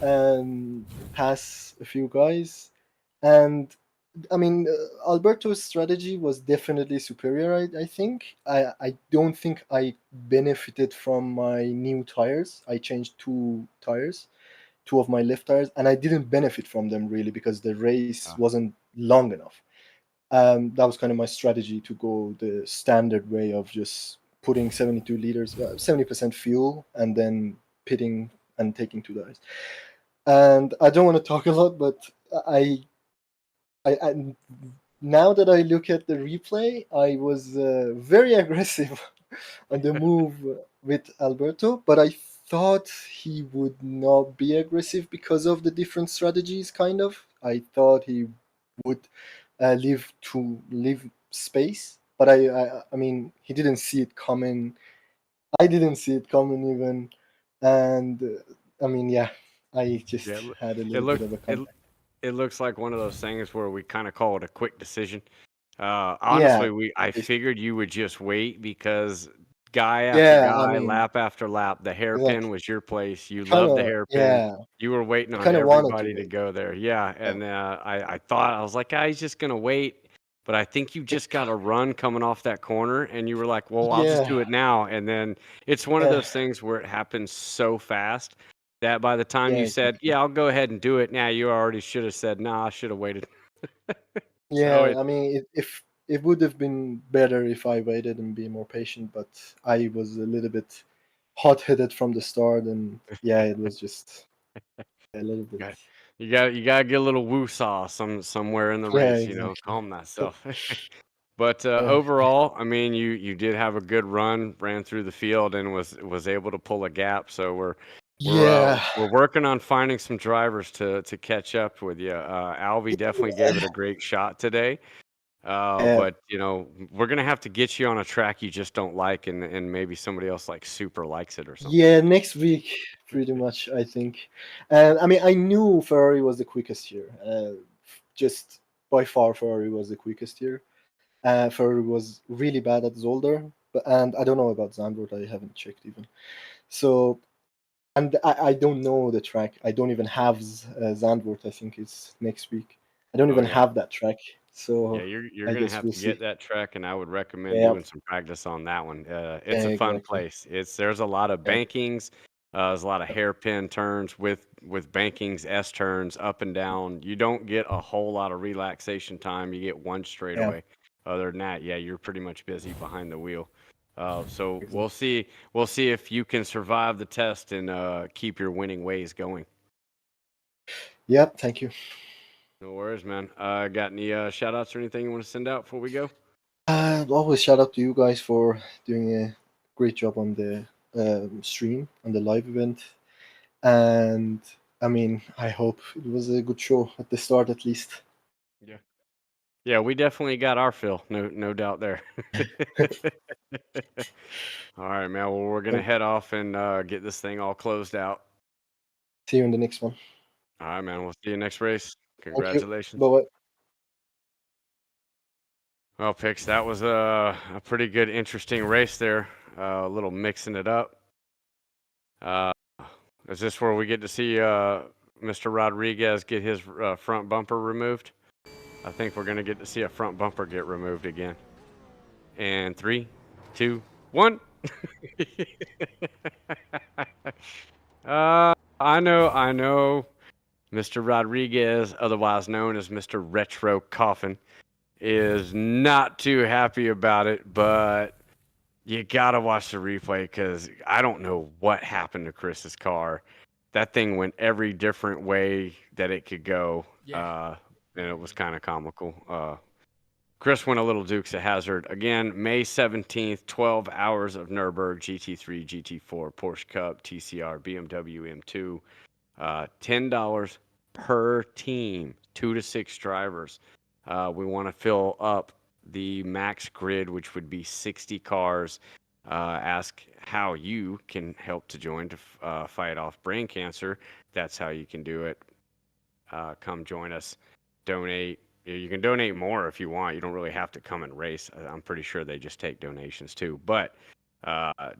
and pass a few guys. And I mean, Alberto's strategy was definitely superior. I think. I don't think I benefited from my new tires. I changed two of my left tires, and I didn't benefit from them really because the race wasn't long enough. That was kind of my strategy to go the standard way of just putting 72 liters, 70% fuel, and then pitting and taking two tires. And I don't want to talk a lot, but I now that I look at the replay, I was very aggressive on the move with Alberto, but I thought he would not be aggressive because of the different strategies. Kind of, I thought he would leave space, but I mean, he didn't see it coming. I didn't see it coming even, and I mean, yeah, I just Yeah, had a it little bit look of a it comeback. it looks like one of those things where we kind of call it a quick decision. Yeah, Honestly, I figured you would just wait because guy after yeah. I guy, mean, lap after lap, the hairpin like was your place. You kind loved the of, hairpin. yeah. You were waiting I on kind of wanted to everybody to wait. go there. Yeah, Yeah, and I thought I was like, he's just gonna wait. But I think you it, just got a run coming off that corner, and you were like, "Well, I'll just yeah, do it now." And then it's one of yeah, those things where it happens so fast that by the time yeah, you said, exactly. "Yeah, I'll go ahead and do it now," you already should have said, "Nah, I should have waited." So Yeah, I mean, if it would have been better if I waited and be more patient, but I was a little bit hot-headed from the start, and yeah, it was just a little bit. got you gotta get a little woo-saw somewhere in the Yeah, race, exactly. calm But thyself. But yeah, overall, I mean, you did have a good run, ran through the field, and was able to pull a gap. So yeah, we're working on finding some drivers to catch up with you. Alvy definitely gave it a great shot today. yeah, But we're gonna have to get you on a track you just don't like, and maybe somebody else like super likes it or something. yeah. Next week, pretty much, I think. I mean, I knew Ferrari was the quickest here. Just by far, Ferrari was the quickest here. Ferrari was really bad at Zolder, and I don't know about Zandvoort. I haven't checked even. So, and I don't know the track. I don't even have Zandvoort. I think it's next week. I don't Oh even yeah. have that track. Yeah, So you're I gonna guess have we'll to get see. that track, and I would recommend Yeah, doing some practice on that one. It's a fun exactly. place. There's a lot of Yeah, bankings. There's a lot of hairpin turns with bankings, S turns, up and down. You don't get a whole lot of relaxation time. You get one yeah, straightaway. Other than that, yeah, you're pretty much busy behind the wheel. So we'll exactly. see. We'll see if you can survive the test and keep your winning ways going. Yeah, thank you. No worries, man. Got any shout outs or anything you want to send out before we go? Always shout out to you guys for doing a great job on the stream on the live event. And I mean, I hope it was a good show at the start at least. Yeah, we definitely got our fill. No doubt there. All right, man. Well, we're gonna head off and get this thing all closed out. See you in the next one. All right, man. We'll see you next race. Thank you. Congratulations. Bye-bye. Well, Pix, that was a pretty good, interesting race there. A little mixing it up. Is this where we get to see Mr. Rodriguez get his front bumper removed? I think we're going to get to see a front bumper get removed again. And 3, 2, 1. I know. Mr. Rodriguez, otherwise known as Mr. Retro Coffin, is not too happy about it, but you gotta watch the replay because I don't know what happened to Chris's car. That thing went every different way that it could go, and it was kind of comical. Chris went a little Dukes of Hazzard. Again, May 17th, 12 hours of Nürburgring, GT3, GT4, Porsche Cup, TCR, BMW M2. $10 per team, 2 to 6 drivers. We want to fill up the max grid, which would be 60 cars. Ask how you can help to join to fight off brain cancer. That's how you can do it. Come join us. Donate. You can donate more if you want. You don't really have to come and race. I'm pretty sure they just take donations too. But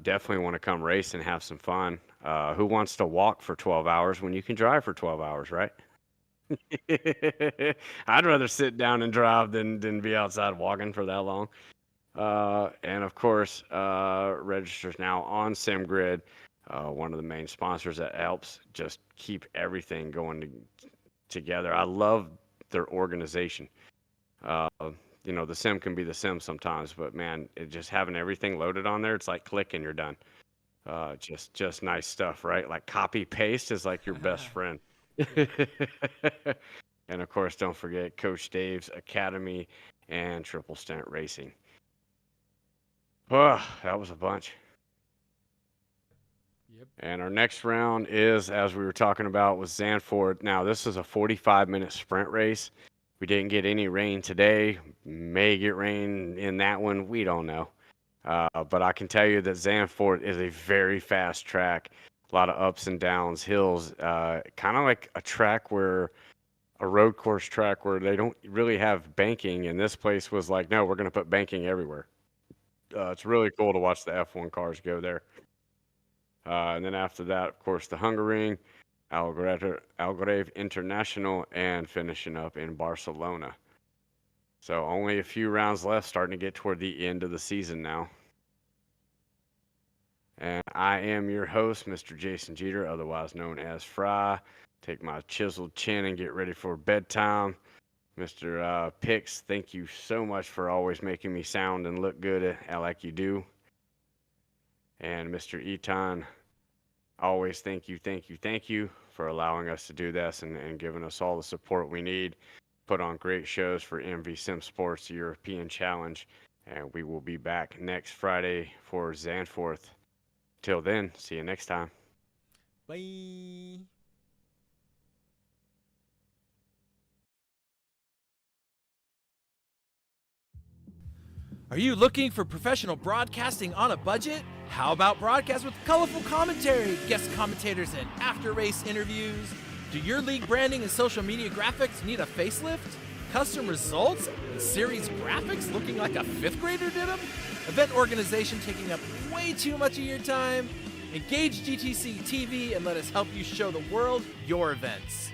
definitely want to come race and have some fun. Who wants to walk for 12 hours when you can drive for 12 hours, right? I'd rather sit down and drive than be outside walking for that long. And of course, registers now on SimGrid, one of the main sponsors that helps just keep everything going together. I love their organization. You know, the sim can be the sim sometimes, but man, just having everything loaded on there, it's like click and you're done. Just nice stuff, right? Like copy paste is like your best friend. And of course, don't forget Coach Dave's Academy and Triple Stent Racing. Oh, that was a bunch. Yep. And our next round is, as we were talking about, was Zandvoort. Now, this is a 45-minute sprint race. We didn't get any rain today. May get rain in that one. We don't know. But I can tell you that Zandvoort is a very fast track. A lot of ups and downs, hills. Kind of like a track where a road course track where they don't really have banking. And this place was like, no, we're going to put banking everywhere. It's really cool to watch the F1 cars go there. And then after that, of course, the Hungaroring, Algarve International, and finishing up in Barcelona. So only a few rounds left, starting to get toward the end of the season now. And I am your host, Mr. Jason Jeter, otherwise known as Fry. Take my chiseled chin and get ready for bedtime. Mr. Pix, thank you so much for always making me sound and look good like you do. And Mr. Eton, always thank you for allowing us to do this and giving us all the support we need. Put on great shows for ENVY Simsports European Challenge. And we will be back next Friday for Zandvoort. Till then, see you next time. Bye. Are you looking for professional broadcasting on a budget? How about broadcast with colorful commentary, guest commentators, and after-race interviews? Do your league branding and social media graphics need a facelift? Custom results and series graphics looking like a 5th grader did them? Event organization taking up way too much of your time? Engage GTCtv and let us help you show the world your events.